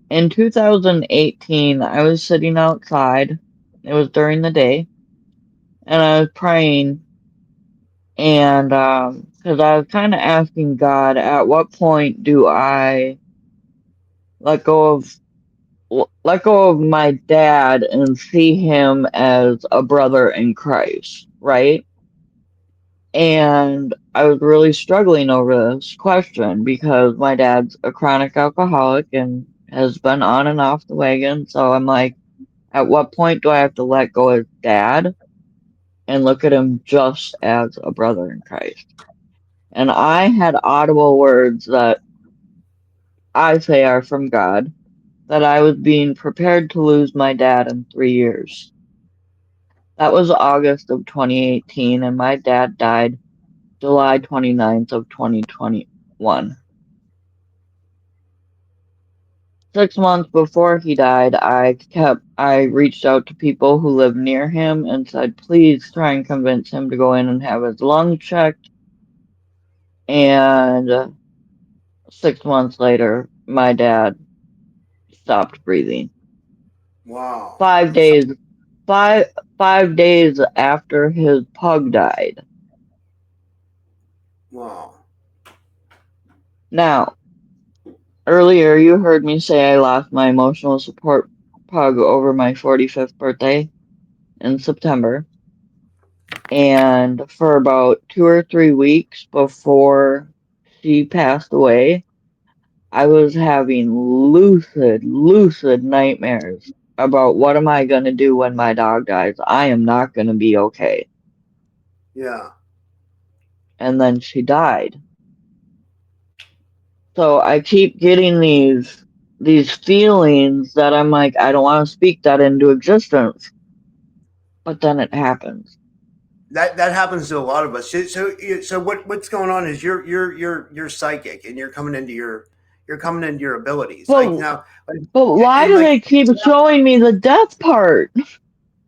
In 2018, I was sitting outside. It was during the day, and I was praying, and because I was kind of asking God, at what point do I let go of let go of my dad and see him as a brother in Christ, right? And I was really struggling over this question because my dad's a chronic alcoholic and has been on and off the wagon. So I'm like, at what point do I have to let go of dad and look at him just as a brother in Christ? And I had audible words that I say are from God that I was being prepared to lose my dad in 3 years. That was August of 2018, and my dad died July 29th of 2021. 6 months before he died, I reached out to people who lived near him and said, please try and convince him to go in and have his lungs checked. And 6 months later, my dad stopped breathing. Wow. Five I'm sorry. days, five days after his pug died. Wow. Now, earlier you heard me say I lost my emotional support pug over my 45th birthday in September. And for about 2 or 3 weeks before she passed away, I was having lucid nightmares about what am I going to do when my dog dies. I am not going to be okay. Yeah. And then she died. So I keep getting these feelings that I'm like, I don't want to speak that into existence. But then it happens. That happens to a lot of us. So what's going on is you're psychic and you're coming into your abilities. Like But now, like, but why and do like they keep showing me the death part?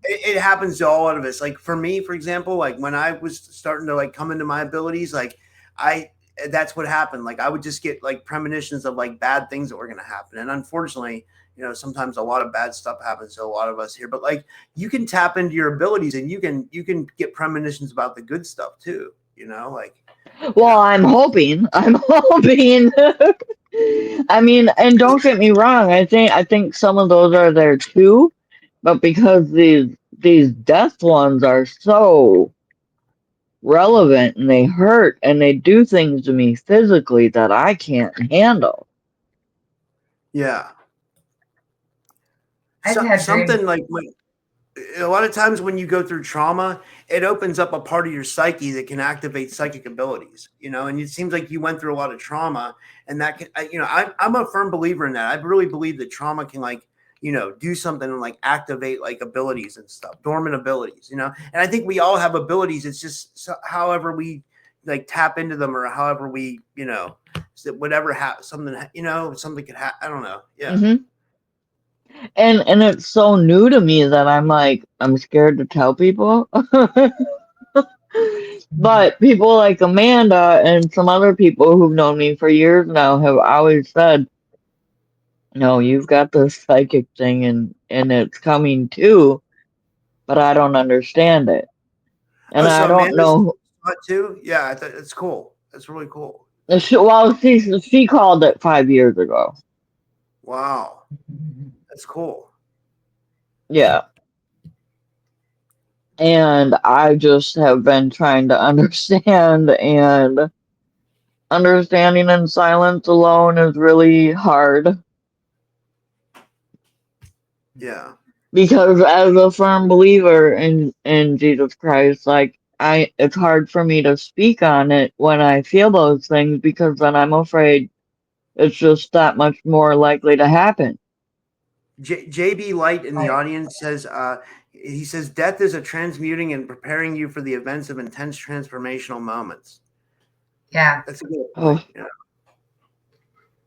it happens to all of us. Like for me, for example, like when I was starting to like come into my abilities, like I that's what happened. Like I would just get like premonitions of like bad things that were going to happen, and unfortunately, sometimes a lot of bad stuff happens to a lot of us here. But like you can tap into your abilities, and you can get premonitions about the good stuff too. Like you Well, know. I'm hoping. I'm hoping. I mean, and don't get me wrong, I think some of those are there too, but because these death ones are so relevant and they hurt and they do things to me physically that I can't handle. Yeah. I've had dreams. Something like a lot of times when you go through trauma, it opens up a part of your psyche that can activate psychic abilities, and it seems like you went through a lot of trauma, and that can, I'm a firm believer in that. I really believe that trauma can do something and like activate like abilities and stuff, dormant abilities, and I think we all have abilities. It's just however we like tap into them or however we, whatever, something could happen. I don't know. Yeah. hmm And it's so new to me that I'm scared to tell people. But people like Amanda and some other people who've known me for years now have always said, "No, you've got this psychic thing and it's coming too, but I don't understand it." And Oh, I so don't Amanda's know. saw it too? Yeah, I thought it's cool. That's really cool. Well, she called it 5 years ago. Wow, that's cool. Yeah. And I just have been trying to understand, and understanding in silence alone is really hard Yeah. because as a firm believer in Jesus Christ, like it's hard for me to speak on it when I feel those things because then I'm afraid it's just that much more likely to happen. JB Light in the Right. audience says, he says, death is a transmuting and preparing you for the events of intense transformational moments. Yeah. That's a good point. Oh, Yeah.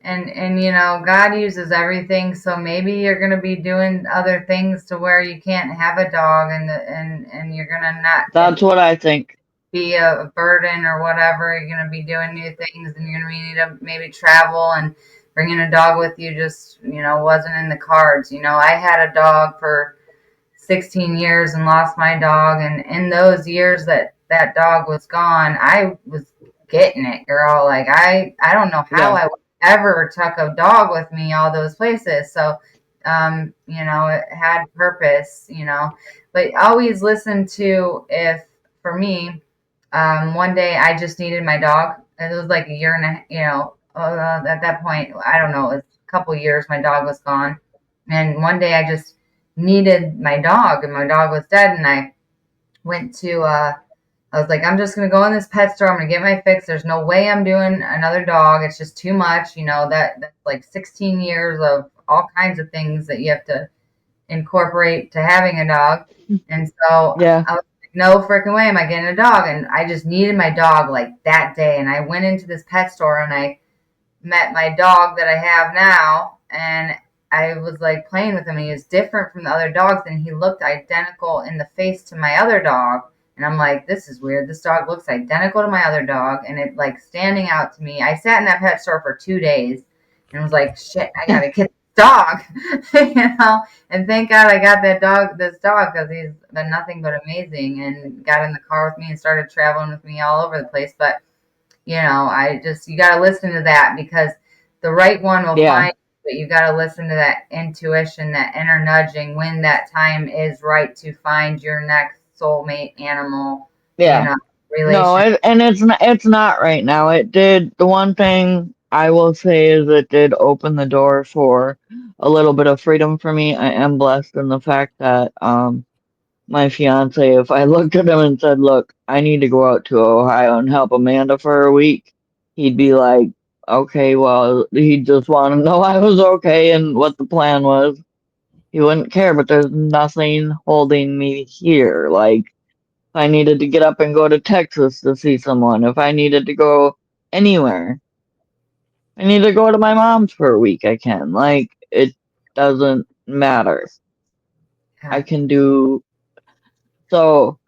And God uses everything, so maybe you're gonna be doing other things to where you can't have a dog, and you're gonna not that's what I think. be a burden or whatever. You're gonna be doing new things, and you're gonna need to maybe travel, and bringing a dog with you just wasn't in the cards. I had a dog for 16 years and lost my dog, and in those years that dog was gone, I was getting it, girl. Like I don't know how Yeah. I would ever took a dog with me all those places. So it had purpose, but always listen to, if for me, one day I just needed my dog. It was like a year and a, at that point, I don't know, it was a couple years my dog was gone. And one day I just needed my dog, and my dog was dead. And I went to, I was like, I'm just going to go in this pet store. I'm going to get my fix. There's no way I'm doing another dog. It's just too much. That's like 16 years of all kinds of things that you have to incorporate to having a dog. And so Yeah. I was like, no freaking way am I getting a dog. And I just needed my dog like that day. And I went into this pet store and I met my dog that I have now. And I was like playing with him. And he was different from the other dogs. And he looked identical in the face to my other dog. And I'm like, this is weird. This dog looks identical to my other dog. And it like standing out to me. I sat in that pet store for 2 days and was like, shit, I got to get this dog, And thank God I got this dog, because he's been nothing but amazing, and got in the car with me and started traveling with me all over the place. But, you got to listen to that, because the right one will Yeah. find you, but you got to listen to that intuition, that inner nudging, when that time is right to find your next soulmate animal, Yeah. No, relation. and it's not right now. It did, the one thing I will say is it did open the door for a little bit of freedom for me. I am blessed in the fact that my fiance, if I looked at him and said, "Look, I need to go out to Ohio and help Amanda for a week," he'd be like, "Okay, well," he'd just want to know I was okay and what the plan was. He wouldn't care, but there's nothing holding me here. Like, if I needed to get up and go to Texas to see someone, if I needed to go anywhere, I need to go to my mom's for a week, I can. Like, it doesn't matter. I Yeah. can do so.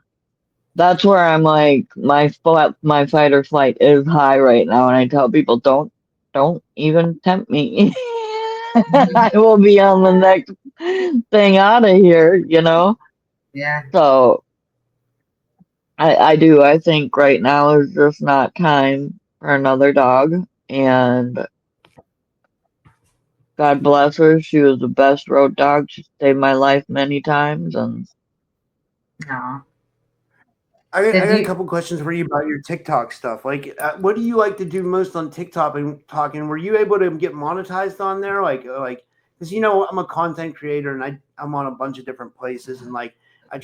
That's where I'm like, my fight or flight is high right now, and I tell people, don't even tempt me. I will be on the next thing out of here. Yeah. So I do. I think right now is just not time for another dog, and God bless her. She was the best road dog. She saved my life many times, and No. I Did got a you? couple questions for you about your TikTok stuff. Like, what do you like to do most on TikTok and talking? Were you able to get monetized on there? Like, because I'm a content creator and I'm on a bunch of different places and like I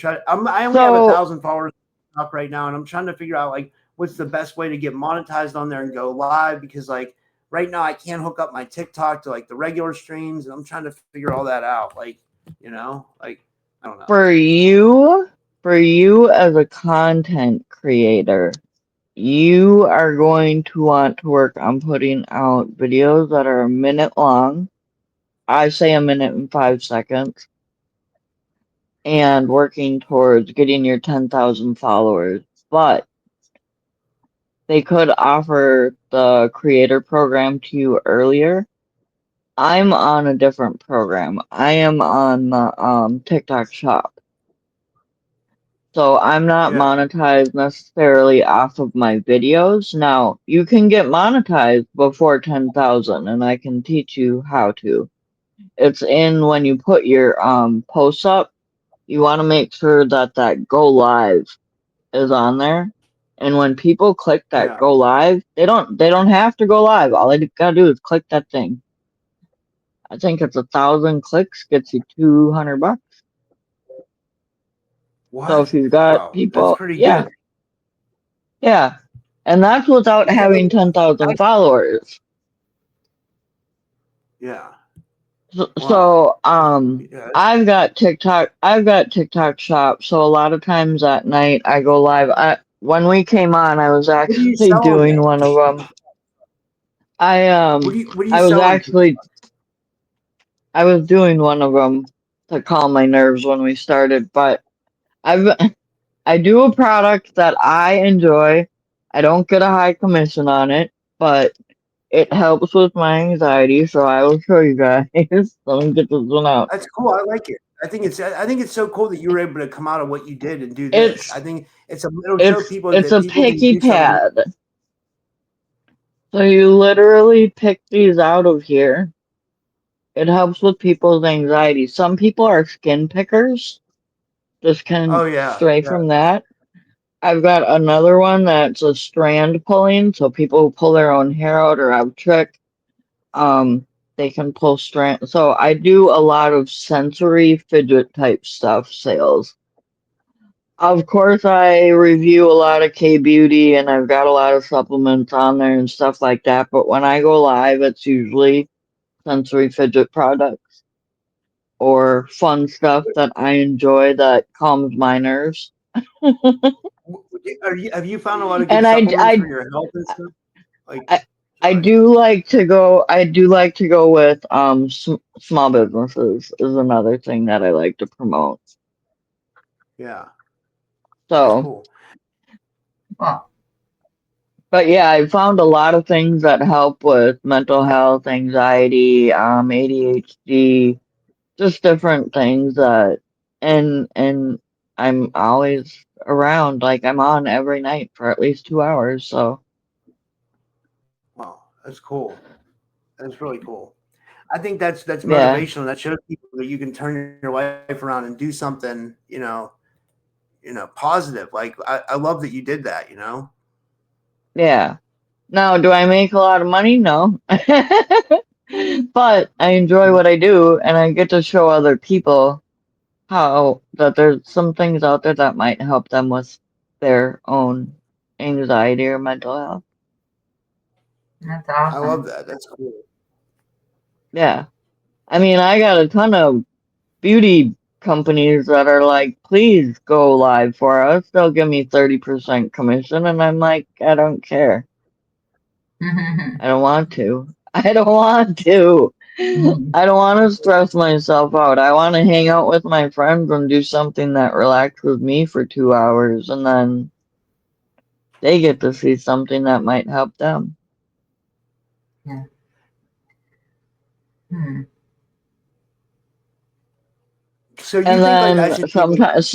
only have a so 1,000 followers on TikTok right now and I'm trying to figure out like what's the best way to get monetized on there and go live because like right now I can't hook up my TikTok to like the regular streams and I'm trying to figure all that out. Like, like I don't know. for you as a content creator, you are going to want to work on putting out videos that are a minute long. I say a minute and 5 seconds, and working towards getting your 10,000 followers. But they could offer the creator program to you earlier. I'm on a different program. I am on the TikTok shop. So I'm not Yeah. monetized necessarily off of my videos. Now, you can get monetized before 10,000 and I can teach you how to. It's in when you put your posts up, you want to make sure that that go live is on there. And when people click that Yeah. go live, they don't have to go live. All they gotta do is click that thing. I think it's 1,000 clicks gets you $200. So What? if you've got Wow, that's people, pretty yeah, good. yeah. And that's without Yeah, having 10,000 followers. yeah. So, Wow. Yeah, that's I've got TikTok shop. So a lot of times at night I go live. When we came on, I was what do you actually sell on doing there? one of them. I What do you I was sell on actually I was doing one of them to calm my nerves when we started, but I've I do a product that I enjoy. I don't get a high commission on it, but it helps with my anxiety, so I will show you guys. Let me get this one out. That's cool. I like it. I think it's so cool that you were able to come out of what you did and do this. I It's think it'll show it's people it's that a people can picky do something. pad. So you literally pick these out of here. It helps with people's anxiety. Some people are skin pickers. Just Oh can yeah, stray yeah. from that. I've got another one that's a strand pulling, so people who pull their own hair out or have trick, um, they can pull strand. So I do a lot of sensory fidget type stuff sales. Of course, I review a lot of K Beauty and I've got a lot of supplements on there and stuff like that. But when I go live, it's usually sensory fidget products or fun stuff that I enjoy that calms my nerves. Have you found a lot of good And supplements for your health and stuff? Like, I, I sorry. do like to go. I do like to go with small businesses is another thing that I like to promote. Yeah, that's So, cool. Well, but yeah, I found a lot of things that help with mental health, anxiety, ADHD, just different things that, and I'm always around. Like I'm on every night for at least 2 hours. So Wow, that's cool. That's really cool. I think that's yeah, motivational. That shows people that you can turn your life around and do something, positive. Like I love that you did that, yeah. Now, do I make a lot of money? No. But I enjoy what I do and I get to show other people how that there's some things out there that might help them with their own anxiety or mental health. that's I love awesome. that. That's cool. Yeah. I mean, I got a ton of beauty companies that are like, please go live for us. They'll give me 30% commission. And I'm like, I don't care. I don't want to. I don't want to. I don't want to stress myself out. I want to hang out with my friends and do something that relaxes me for 2 hours, and then they get to see something that might help them. Yeah. Hmm. So you And think like I then should take it? sometimes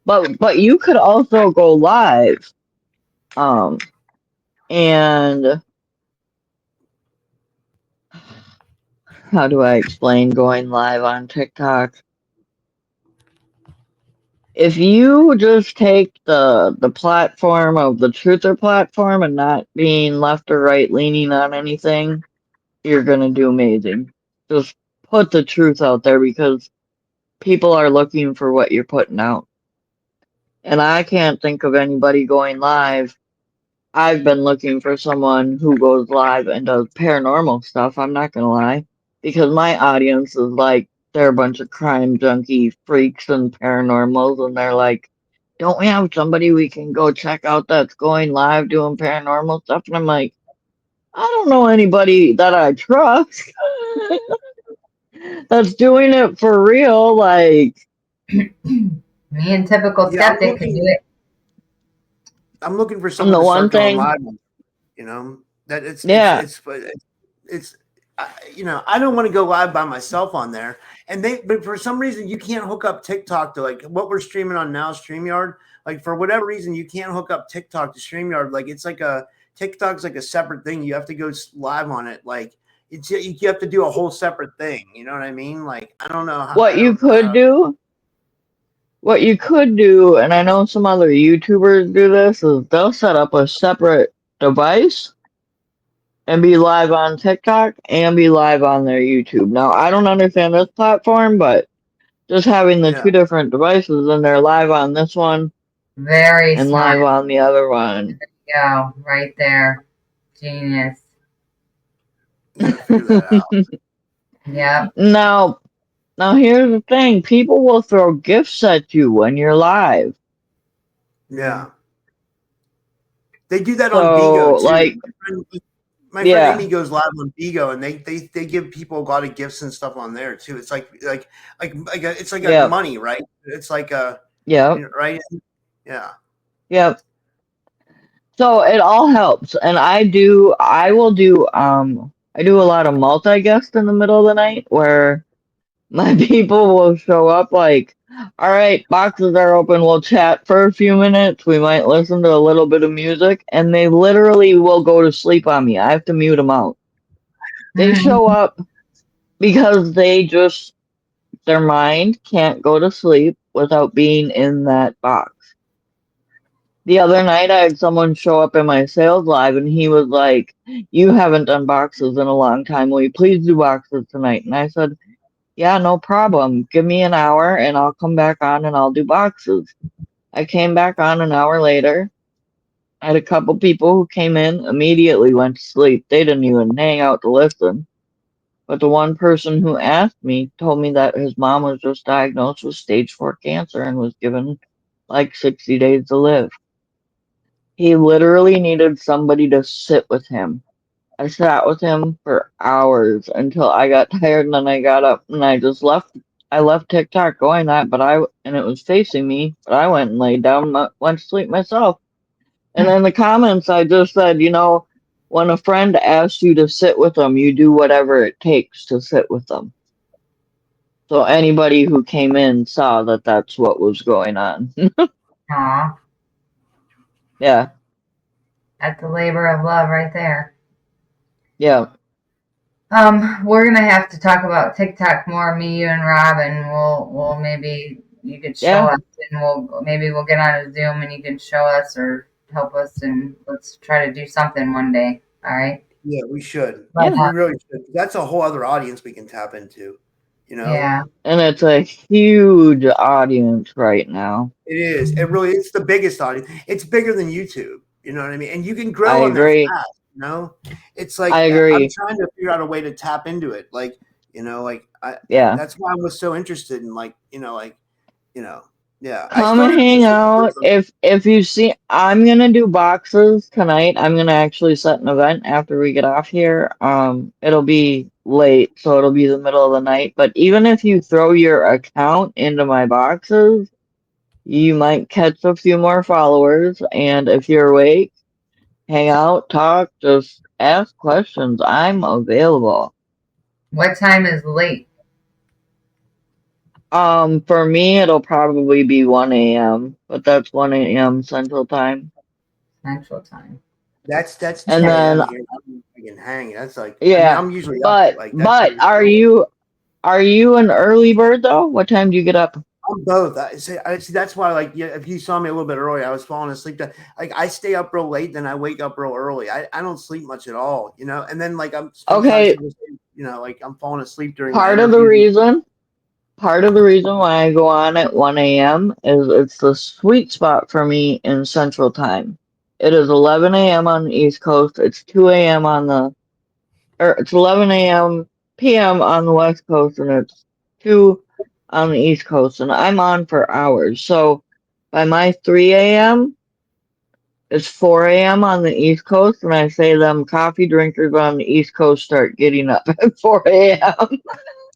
but you could also go live, um, and how do I explain going live on TikTok? If you just take the platform of the truther platform and not being left or right leaning on anything, you're gonna do amazing. Just put the truth out there because people are looking for what you're putting out. And I can't think of anybody going live. I've been looking for someone who goes live and does paranormal stuff, I'm not gonna lie. Because my audience is like, they're a bunch of crime junkie freaks and paranormals, and they're like, don't we have somebody we can go check out that's going live doing paranormal stuff? And I'm like, I don't know anybody that I trust that's doing it for real. Like, Me and Typical Yeah, Skeptic could do it. I'm looking for and someone the to one start going thing, live. You know that yeah, it's I don't want to go live by myself on there, but for some reason you can't hook up TikTok to like what we're streaming on now, StreamYard. Like for whatever reason you can't hook up TikTok to StreamYard. Like it's like a TikTok's like a separate thing. You have to go live on it. Like you have to do a whole separate thing. You know what I mean? Like I don't know how what you could do, and I know some other YouTubers do this, is they'll set up a separate device and be live on TikTok and be live on their YouTube. Now, I don't understand this platform, but just having the Yeah. two different devices and they're live on this one Very and smart. live on the other one. Go right there. Genius. You got to figure that out. Yep. Now here's the thing. People will throw gifts at you when you're live. Yeah. They do that on So, Bigo too. like, My friend yeah, Amy goes live on Bigo, and they give people a lot of gifts and stuff on there too. It's it's like a yep, money, right? It's like a yep, right, yeah, yep. So it all helps. And I do a lot of multi-guest in the middle of the night where my people will show up like, all right, boxes are open. We'll chat for a few minutes. We might listen to a little bit of music, and they literally will go to sleep on me. I have to mute them out. They show up because their mind can't go to sleep without being in that box. The other night, I had someone show up in my sales live, and he was like, you haven't done boxes in a long time. Will you please do boxes tonight? And I said, yeah, no problem. Give me an hour and I'll come back on and I'll do boxes. I came back on an hour later. I had a couple people who came in, immediately went to sleep. They didn't even hang out to listen. But the one person who asked me told me that his mom was just diagnosed with stage 4 cancer and was given like 60 days to live. He literally needed somebody to sit with him. I sat with him for hours until I got tired and then I got up and I just left. I left TikTok going that, and it was facing me, but I went and laid down, went to sleep myself. And in the comments, I just said, when a friend asks you to sit with them, you do whatever it takes to sit with them. So anybody who came in saw that that's what was going on. Aw. Yeah, That's the labor of love right there. yeah, We're gonna have to talk about TikTok more, me, you, and Rob, and we'll maybe you could show yeah, us, and we'll get on a Zoom, and you can show us or help us, and let's try to do something one day. All right. yeah. We should. But, yeah. We really should. That's a whole other audience we can tap into. You know, yeah. And it's a huge audience right now. it is. It really. It's the biggest audience. It's bigger than YouTube. You know what I mean? And you can I grow on there agree. fast. You know, it's I like I'm agree. trying to figure out a way to tap into it. Like like Yeah. that's why I was so interested in you know, yeah. I Come and started hang listening out. to If you see, I'm gonna do boxes tonight. I'm gonna actually set an event after we get off here. It'll be late, so it'll be the middle of the night. But even if you throw your account into my boxes, you might catch a few more followers. And if you're awake, hang out, talk, just ask questions. I'm available. What time is late? For me, it'll probably be 1 a.m., but that's 1 a.m. Central Time. Central time. That's And 2 then, a.m. here. trafficking and hanging. That's like, I mean, Yeah, I'm usually up at but like that's are you an early bird though? What time do you get up? I'm both. I see. That's why, like, yeah, if you saw me a little bit early, I was falling asleep. Like, I stay up real late, then I wake up real early. I don't sleep much at all, you know. And then, like, I'm sometimes Okay, people say, you know, like I'm falling asleep during my part of the interviews. reason part of the reason why I go on at 1 a.m. is it's the sweet spot for me in Central Time. It is 11 a.m. on the East Coast. It's 2 a.m. or it's 11 a.m. p.m. on the West Coast, and it's 2 on the East Coast, and I'm on for hours. So by my 3 a.m., it's 4 a.m. on the East Coast, and I say them coffee drinkers on the East Coast start getting up at 4 a.m.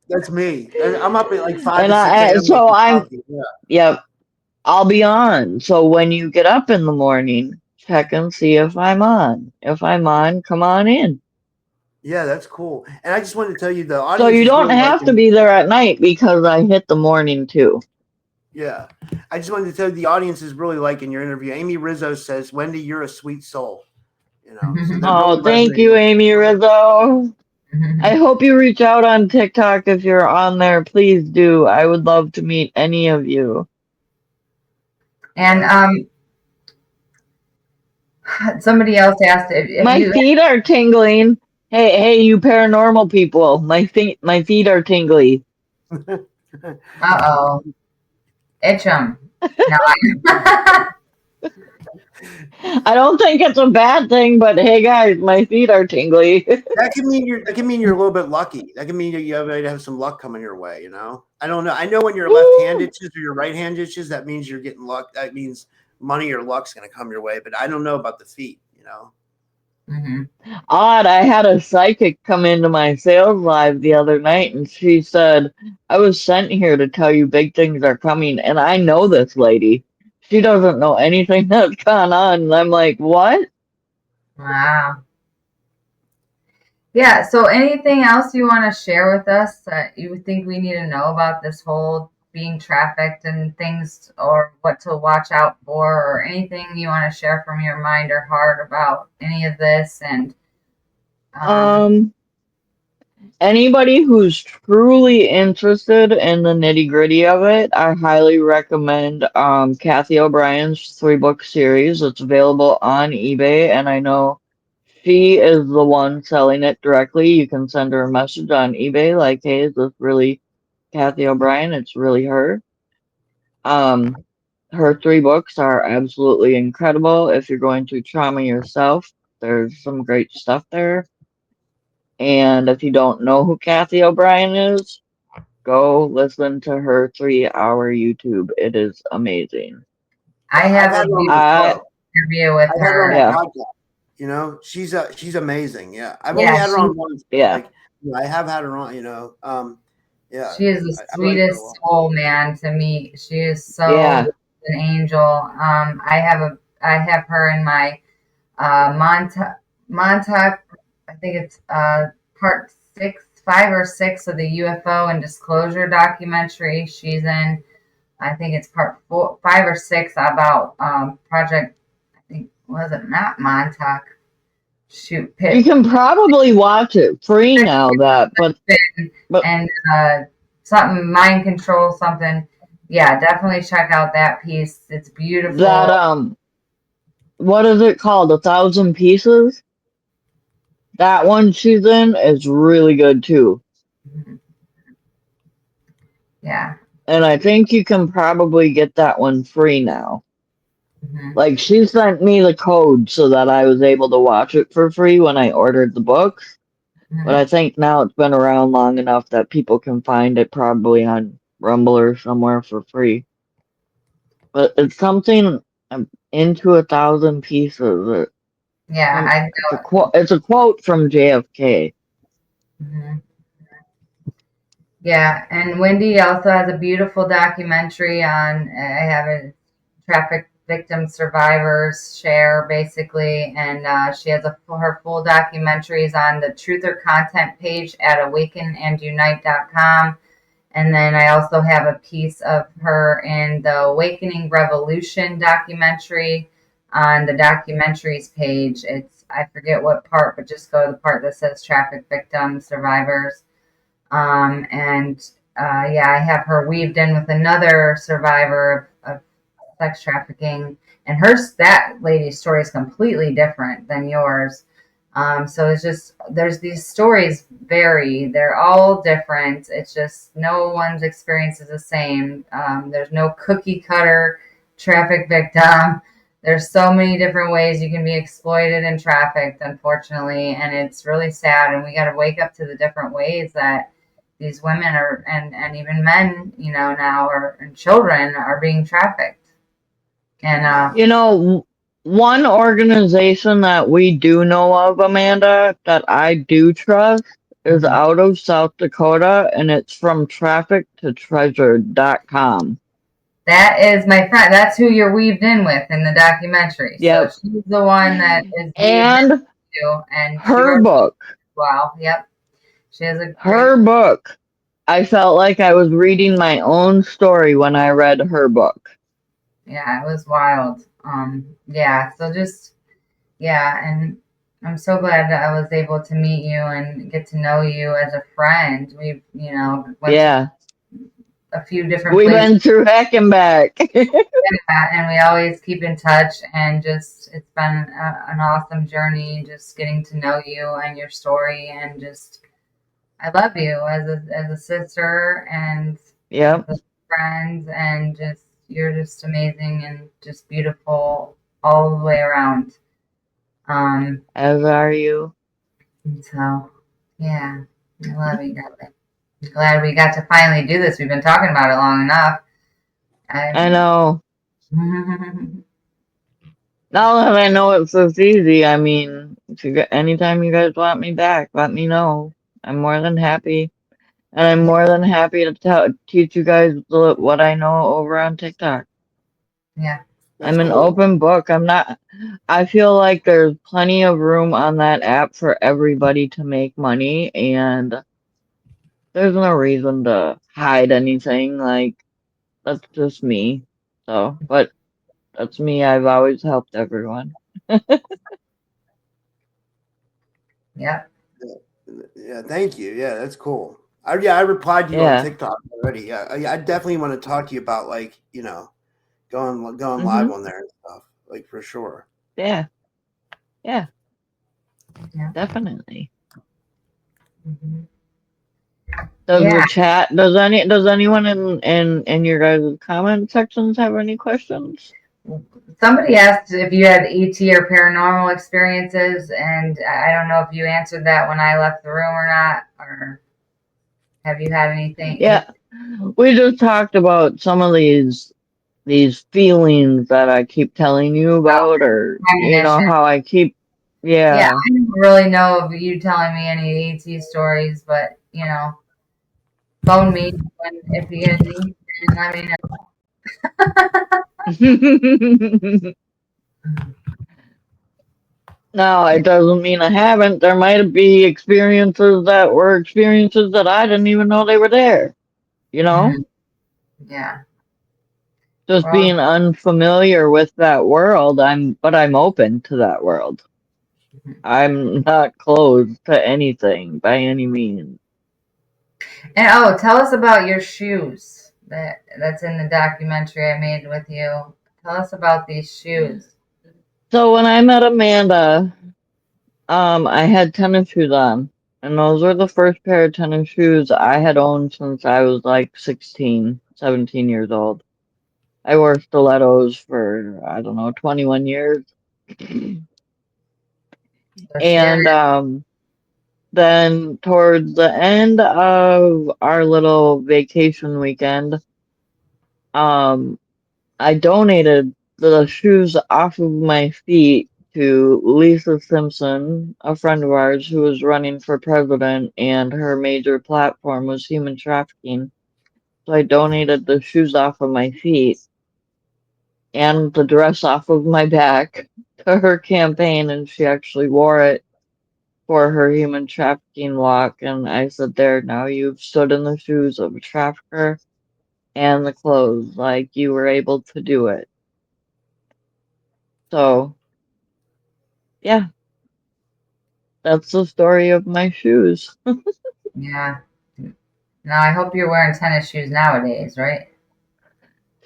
That's me. And I'm up at like 5 And to 6 a.m. so making coffee. Yeah. yep, I'll be on. So when you get up in the morning, check and see if I'm on. If I'm on, come on in. Yeah, that's cool. And I just wanted to tell you, the So audience you is don't really have to liking. be there at night because I hit the morning too. Yeah, I just wanted to tell you, the audience is really liking your interview. Amy Rizzo says, "Wendy, you're a sweet soul." You know, so they're really Oh, thank resonating you, with Amy Rizzo. I hope you reach out on TikTok if you're on there. Please do. I would love to meet any of you. And somebody else asked if My you. feet are tingling. Hey, you paranormal people. My feet are tingly. you. Uh-oh, itch 'em. No. I don't think it's a bad thing, but hey guys, my feet are tingly. That can mean you're a little bit lucky. That can mean that you have some luck coming your way. You know, I don't know. I know when your left hand Woo! itches or your right hand itches, that means you're getting luck. That means money or luck's going to come your way. But I don't know about the feet. You know. Hmm. Odd, I had a psychic come into my sales live the other night and she said, I was sent here to tell you big things are coming. And I know this lady. She doesn't know anything that's gone on. And I'm like, what? Wow. Yeah. So, anything else you want to share with us that you think we need to know about this whole being trafficked and things, or what to watch out for, or anything you want to share from your mind or heart about any of this? And um, Um, Anybody who's truly interested in the nitty-gritty of it, I highly recommend Kathy O'Brien's 3-book series. It's available on eBay, and I know she is the one selling it directly. You can send her a message on eBay like, hey, is this really Kathy O'Brien? It's really her. Um, Her 3 books are absolutely incredible. If you're going through trauma yourself, there's some great stuff there. And if you don't know who Kathy O'Brien is, go listen to her 3-hour YouTube. It is amazing. I Yeah, I've have a had her on the I show. interview with I've had her on the her. yeah, podcast. You know, she's amazing. Yeah, I've only Yeah, had her on once, but yeah, like, you know, I have had her on. Yeah, she is the I like her a sweetest lot. soul, man, to me. She is so yeah. an angel. I have her in my Montauk. I think it's part 5 or 6 of the UFO and Disclosure documentary. She's in. I think it's part 5 or 6 about Project. I think was it not Montauk? Shoot, You Pit can probably watch it free now. But and something mind control, something. Yeah, definitely check out that piece. It's that beautiful. what is it called? 1,000 Pieces. That one she's in is really good too. Mhm. Yeah. And I think you can probably get that one free now. Hmm. Like she sent me the code so that I was able to watch it for free when I ordered the books. But Hmm. I think now it's been around long enough that people can find it probably on Rumble or somewhere for free. But it's something into 1,000 pieces. Yeah, I It's a know. quote. It's a quote from JFK. Hmm. Yeah, and Wendy also has a beautiful documentary on. I have a traffic victim survivors share basically, and she has her full documentaries on the Truth or Content page at awakenandunite.com. And then I also have a piece of her in the Awakening Revolution documentary on the documentaries page. It's I forget what part, but just go to the part that says traffic victims, survivors. And yeah, I have her weaved in with another survivor of sex trafficking, and that lady's story is completely different than yours. So it's just there's these stories vary. They're all different. It's just no one's experience is the same. There's no cookie cutter traffic victim. There's so many different ways you can be exploited and trafficked, unfortunately, and it's really sad. And we got to wake up to the different ways that these women are, and even men, now and children are being trafficked. And You know, one organization that we do know of, Amanda, that I do trust is mhm. out of South Dakota, and it's from traffictotreasure.com. That is my friend. That's who you're weaved in with in the documentary. So Yep. she's the one that is weaved in And with you, and she her wrote. book, Wow. Yep. She has a great. her book, I felt like I was reading my own story when I read her book. Yeah, it was wild. Yeah. So just yeah, and I'm so glad that I was able to meet you and get to know you as a friend. We've went to Yeah. a few different We've places. been through heck and back. And we always keep in touch, and just it's been an awesome journey just getting to know you and your story, and just I love you as a sister and as Yep. a friend, and just you're just amazing and just beautiful all the way around. As are you. And so yeah, I love you, girlie. I'm glad we got to finally do this. We've been talking about it long enough. I I know. Now that I know it's this easy, I mean, if you get, anytime you guys want me back, let me know. I'm more than happy. And I'm more than happy to teach you guys what I know over on TikTok. yeah. That's I'm an cool. open book. I feel like there's plenty of room on that app for everybody to make money, and there's no reason to hide anything. Like, that's just me. So, but that's me. I've always helped everyone. Yep. Yeah, thank you. Yeah, that's cool. I replied to you on Yeah. TikTok already. Yeah, I definitely want to talk to you about like going live Mm-hmm. on there and stuff like for sure. Yeah. Yeah. Yeah. Definitely. Mhm. Does Yeah. the chat does anyone in your guys' comment sections have any questions? Somebody asked if you had ET or paranormal experiences, and I don't know if you answered that when I left the room or not, or have you had anything? Yeah, we just talked about some of these feelings that I keep telling you Oh, about, or ammunition. how I keep, Yeah, yeah. I don't really know of you telling me any ET stories, but phone me if you get any and let me No, it doesn't mean I haven't. There might be experiences that were experiences that I didn't even know they were there. You know. know, Yeah. just Well, being unfamiliar with that world. But I'm open to that world. I'm not closed to anything by any means. and tell us about your shoes that's in the documentary I made with you. Tell us about these shoes. So when I met Amanda, I had tennis shoes on, and those were the first pair of tennis shoes I had owned since I was like 16, 17 years old. I wore stilettos for, I don't know, 21 years. So share. And then towards the end of our little vacation weekend, um, I donated the shoes off of my feet to Lisa Simpson, a friend of ours who was running for president, and her major platform was human trafficking. So I donated the shoes off of my feet and the dress off of my back to her campaign, and she actually wore it for her human trafficking walk. And I said, "There, now you've stood in the shoes of a trafficker and the clothes, like you were able to do it." So, yeah. That's the story of my shoes. Yeah. Now I hope you're wearing tennis shoes nowadays, right?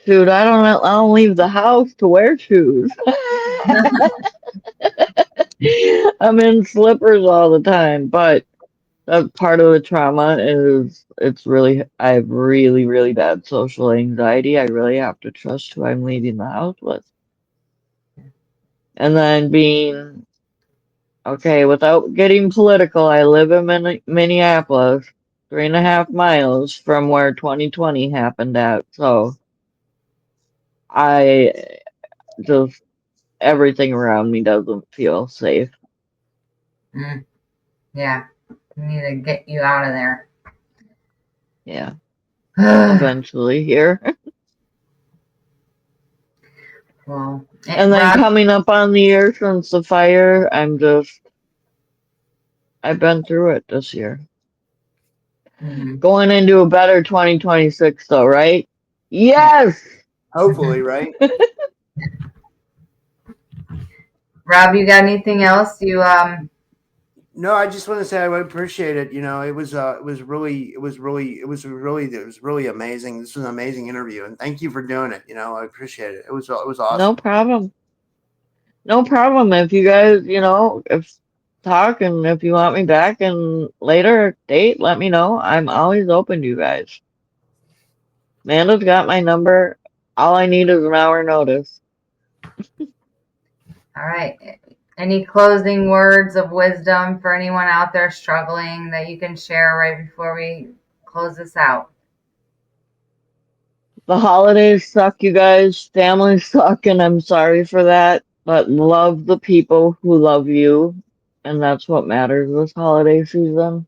Shoot, I don't leave the house to wear shoes. I'm in slippers all the time, but that's part of the trauma is I have really, really bad social anxiety. I really have to trust who I'm leaving the house with. And then okay, without getting political, I live in Minneapolis, 3.5 miles from where 2020 happened at. So I just, everything around me doesn't feel safe. Yeah. We need to get you out of there. Yeah. Eventually here. Well, And then Rob, coming up on the year since the fire, I've been through it this year. Going into a better 2026 though, right? Yes! Hopefully, right? Rob, you got anything else? You No, I just want to say I would appreciate it. It was really amazing. This was an amazing interview, and thank you for doing it. I appreciate it. It was No awesome. problem. No problem. If you guys, if talk and if you want me back and later date, let me know. I'm always open to you guys. Amanda's got my number. All I need is an hour notice. all right. Any closing words of wisdom for anyone out there struggling that you can share right before we close this out? The holidays suck, you guys. Families suck, and I'm sorry for that. But love the people who love you, and that's what matters this holiday season.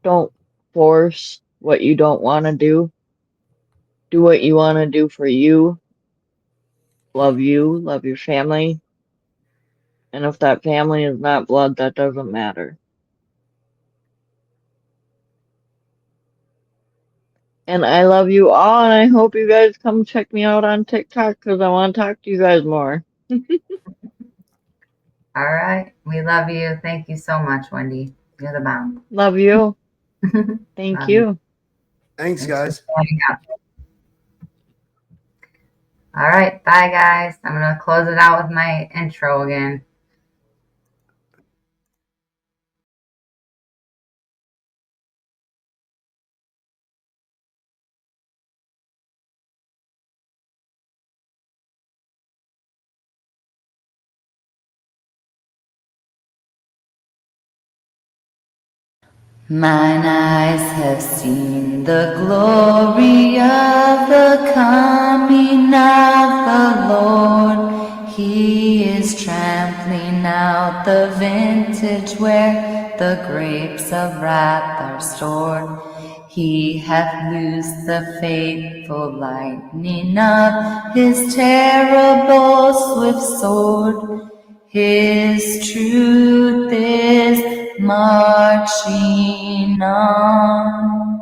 Don't force what you don't want to do. Do what you want to do for you. Love your family. And if that family is not blood, that doesn't matter. And I love you all, and I hope you guys come check me out on TikTok because I want to talk to you guys more. All right. We love you. Thank you so much, Wendy. You're the bomb. Love you. Thank Love you. Thanks, guys. for joining us. All right. Bye, guys. I'm going to close it out with my intro again. Mine eyes have seen the glory of the coming of the Lord. He is trampling out the vintage where the grapes of wrath are stored. He hath loosed the fateful lightning of his terrible swift sword. His truth is marching on.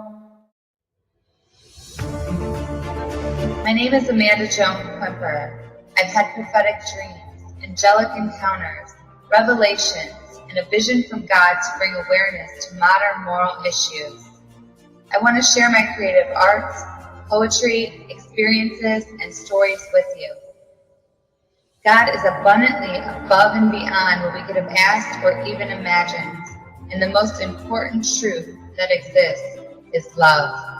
My name is Amanda Joan of Heart. I've had prophetic dreams, angelic encounters, revelations, and a vision from God to bring awareness to modern moral issues. I want to share my creative arts, poetry, experiences, and stories with you. God is abundantly above and beyond what we could have asked or even imagined. And the most important truth that exists is love.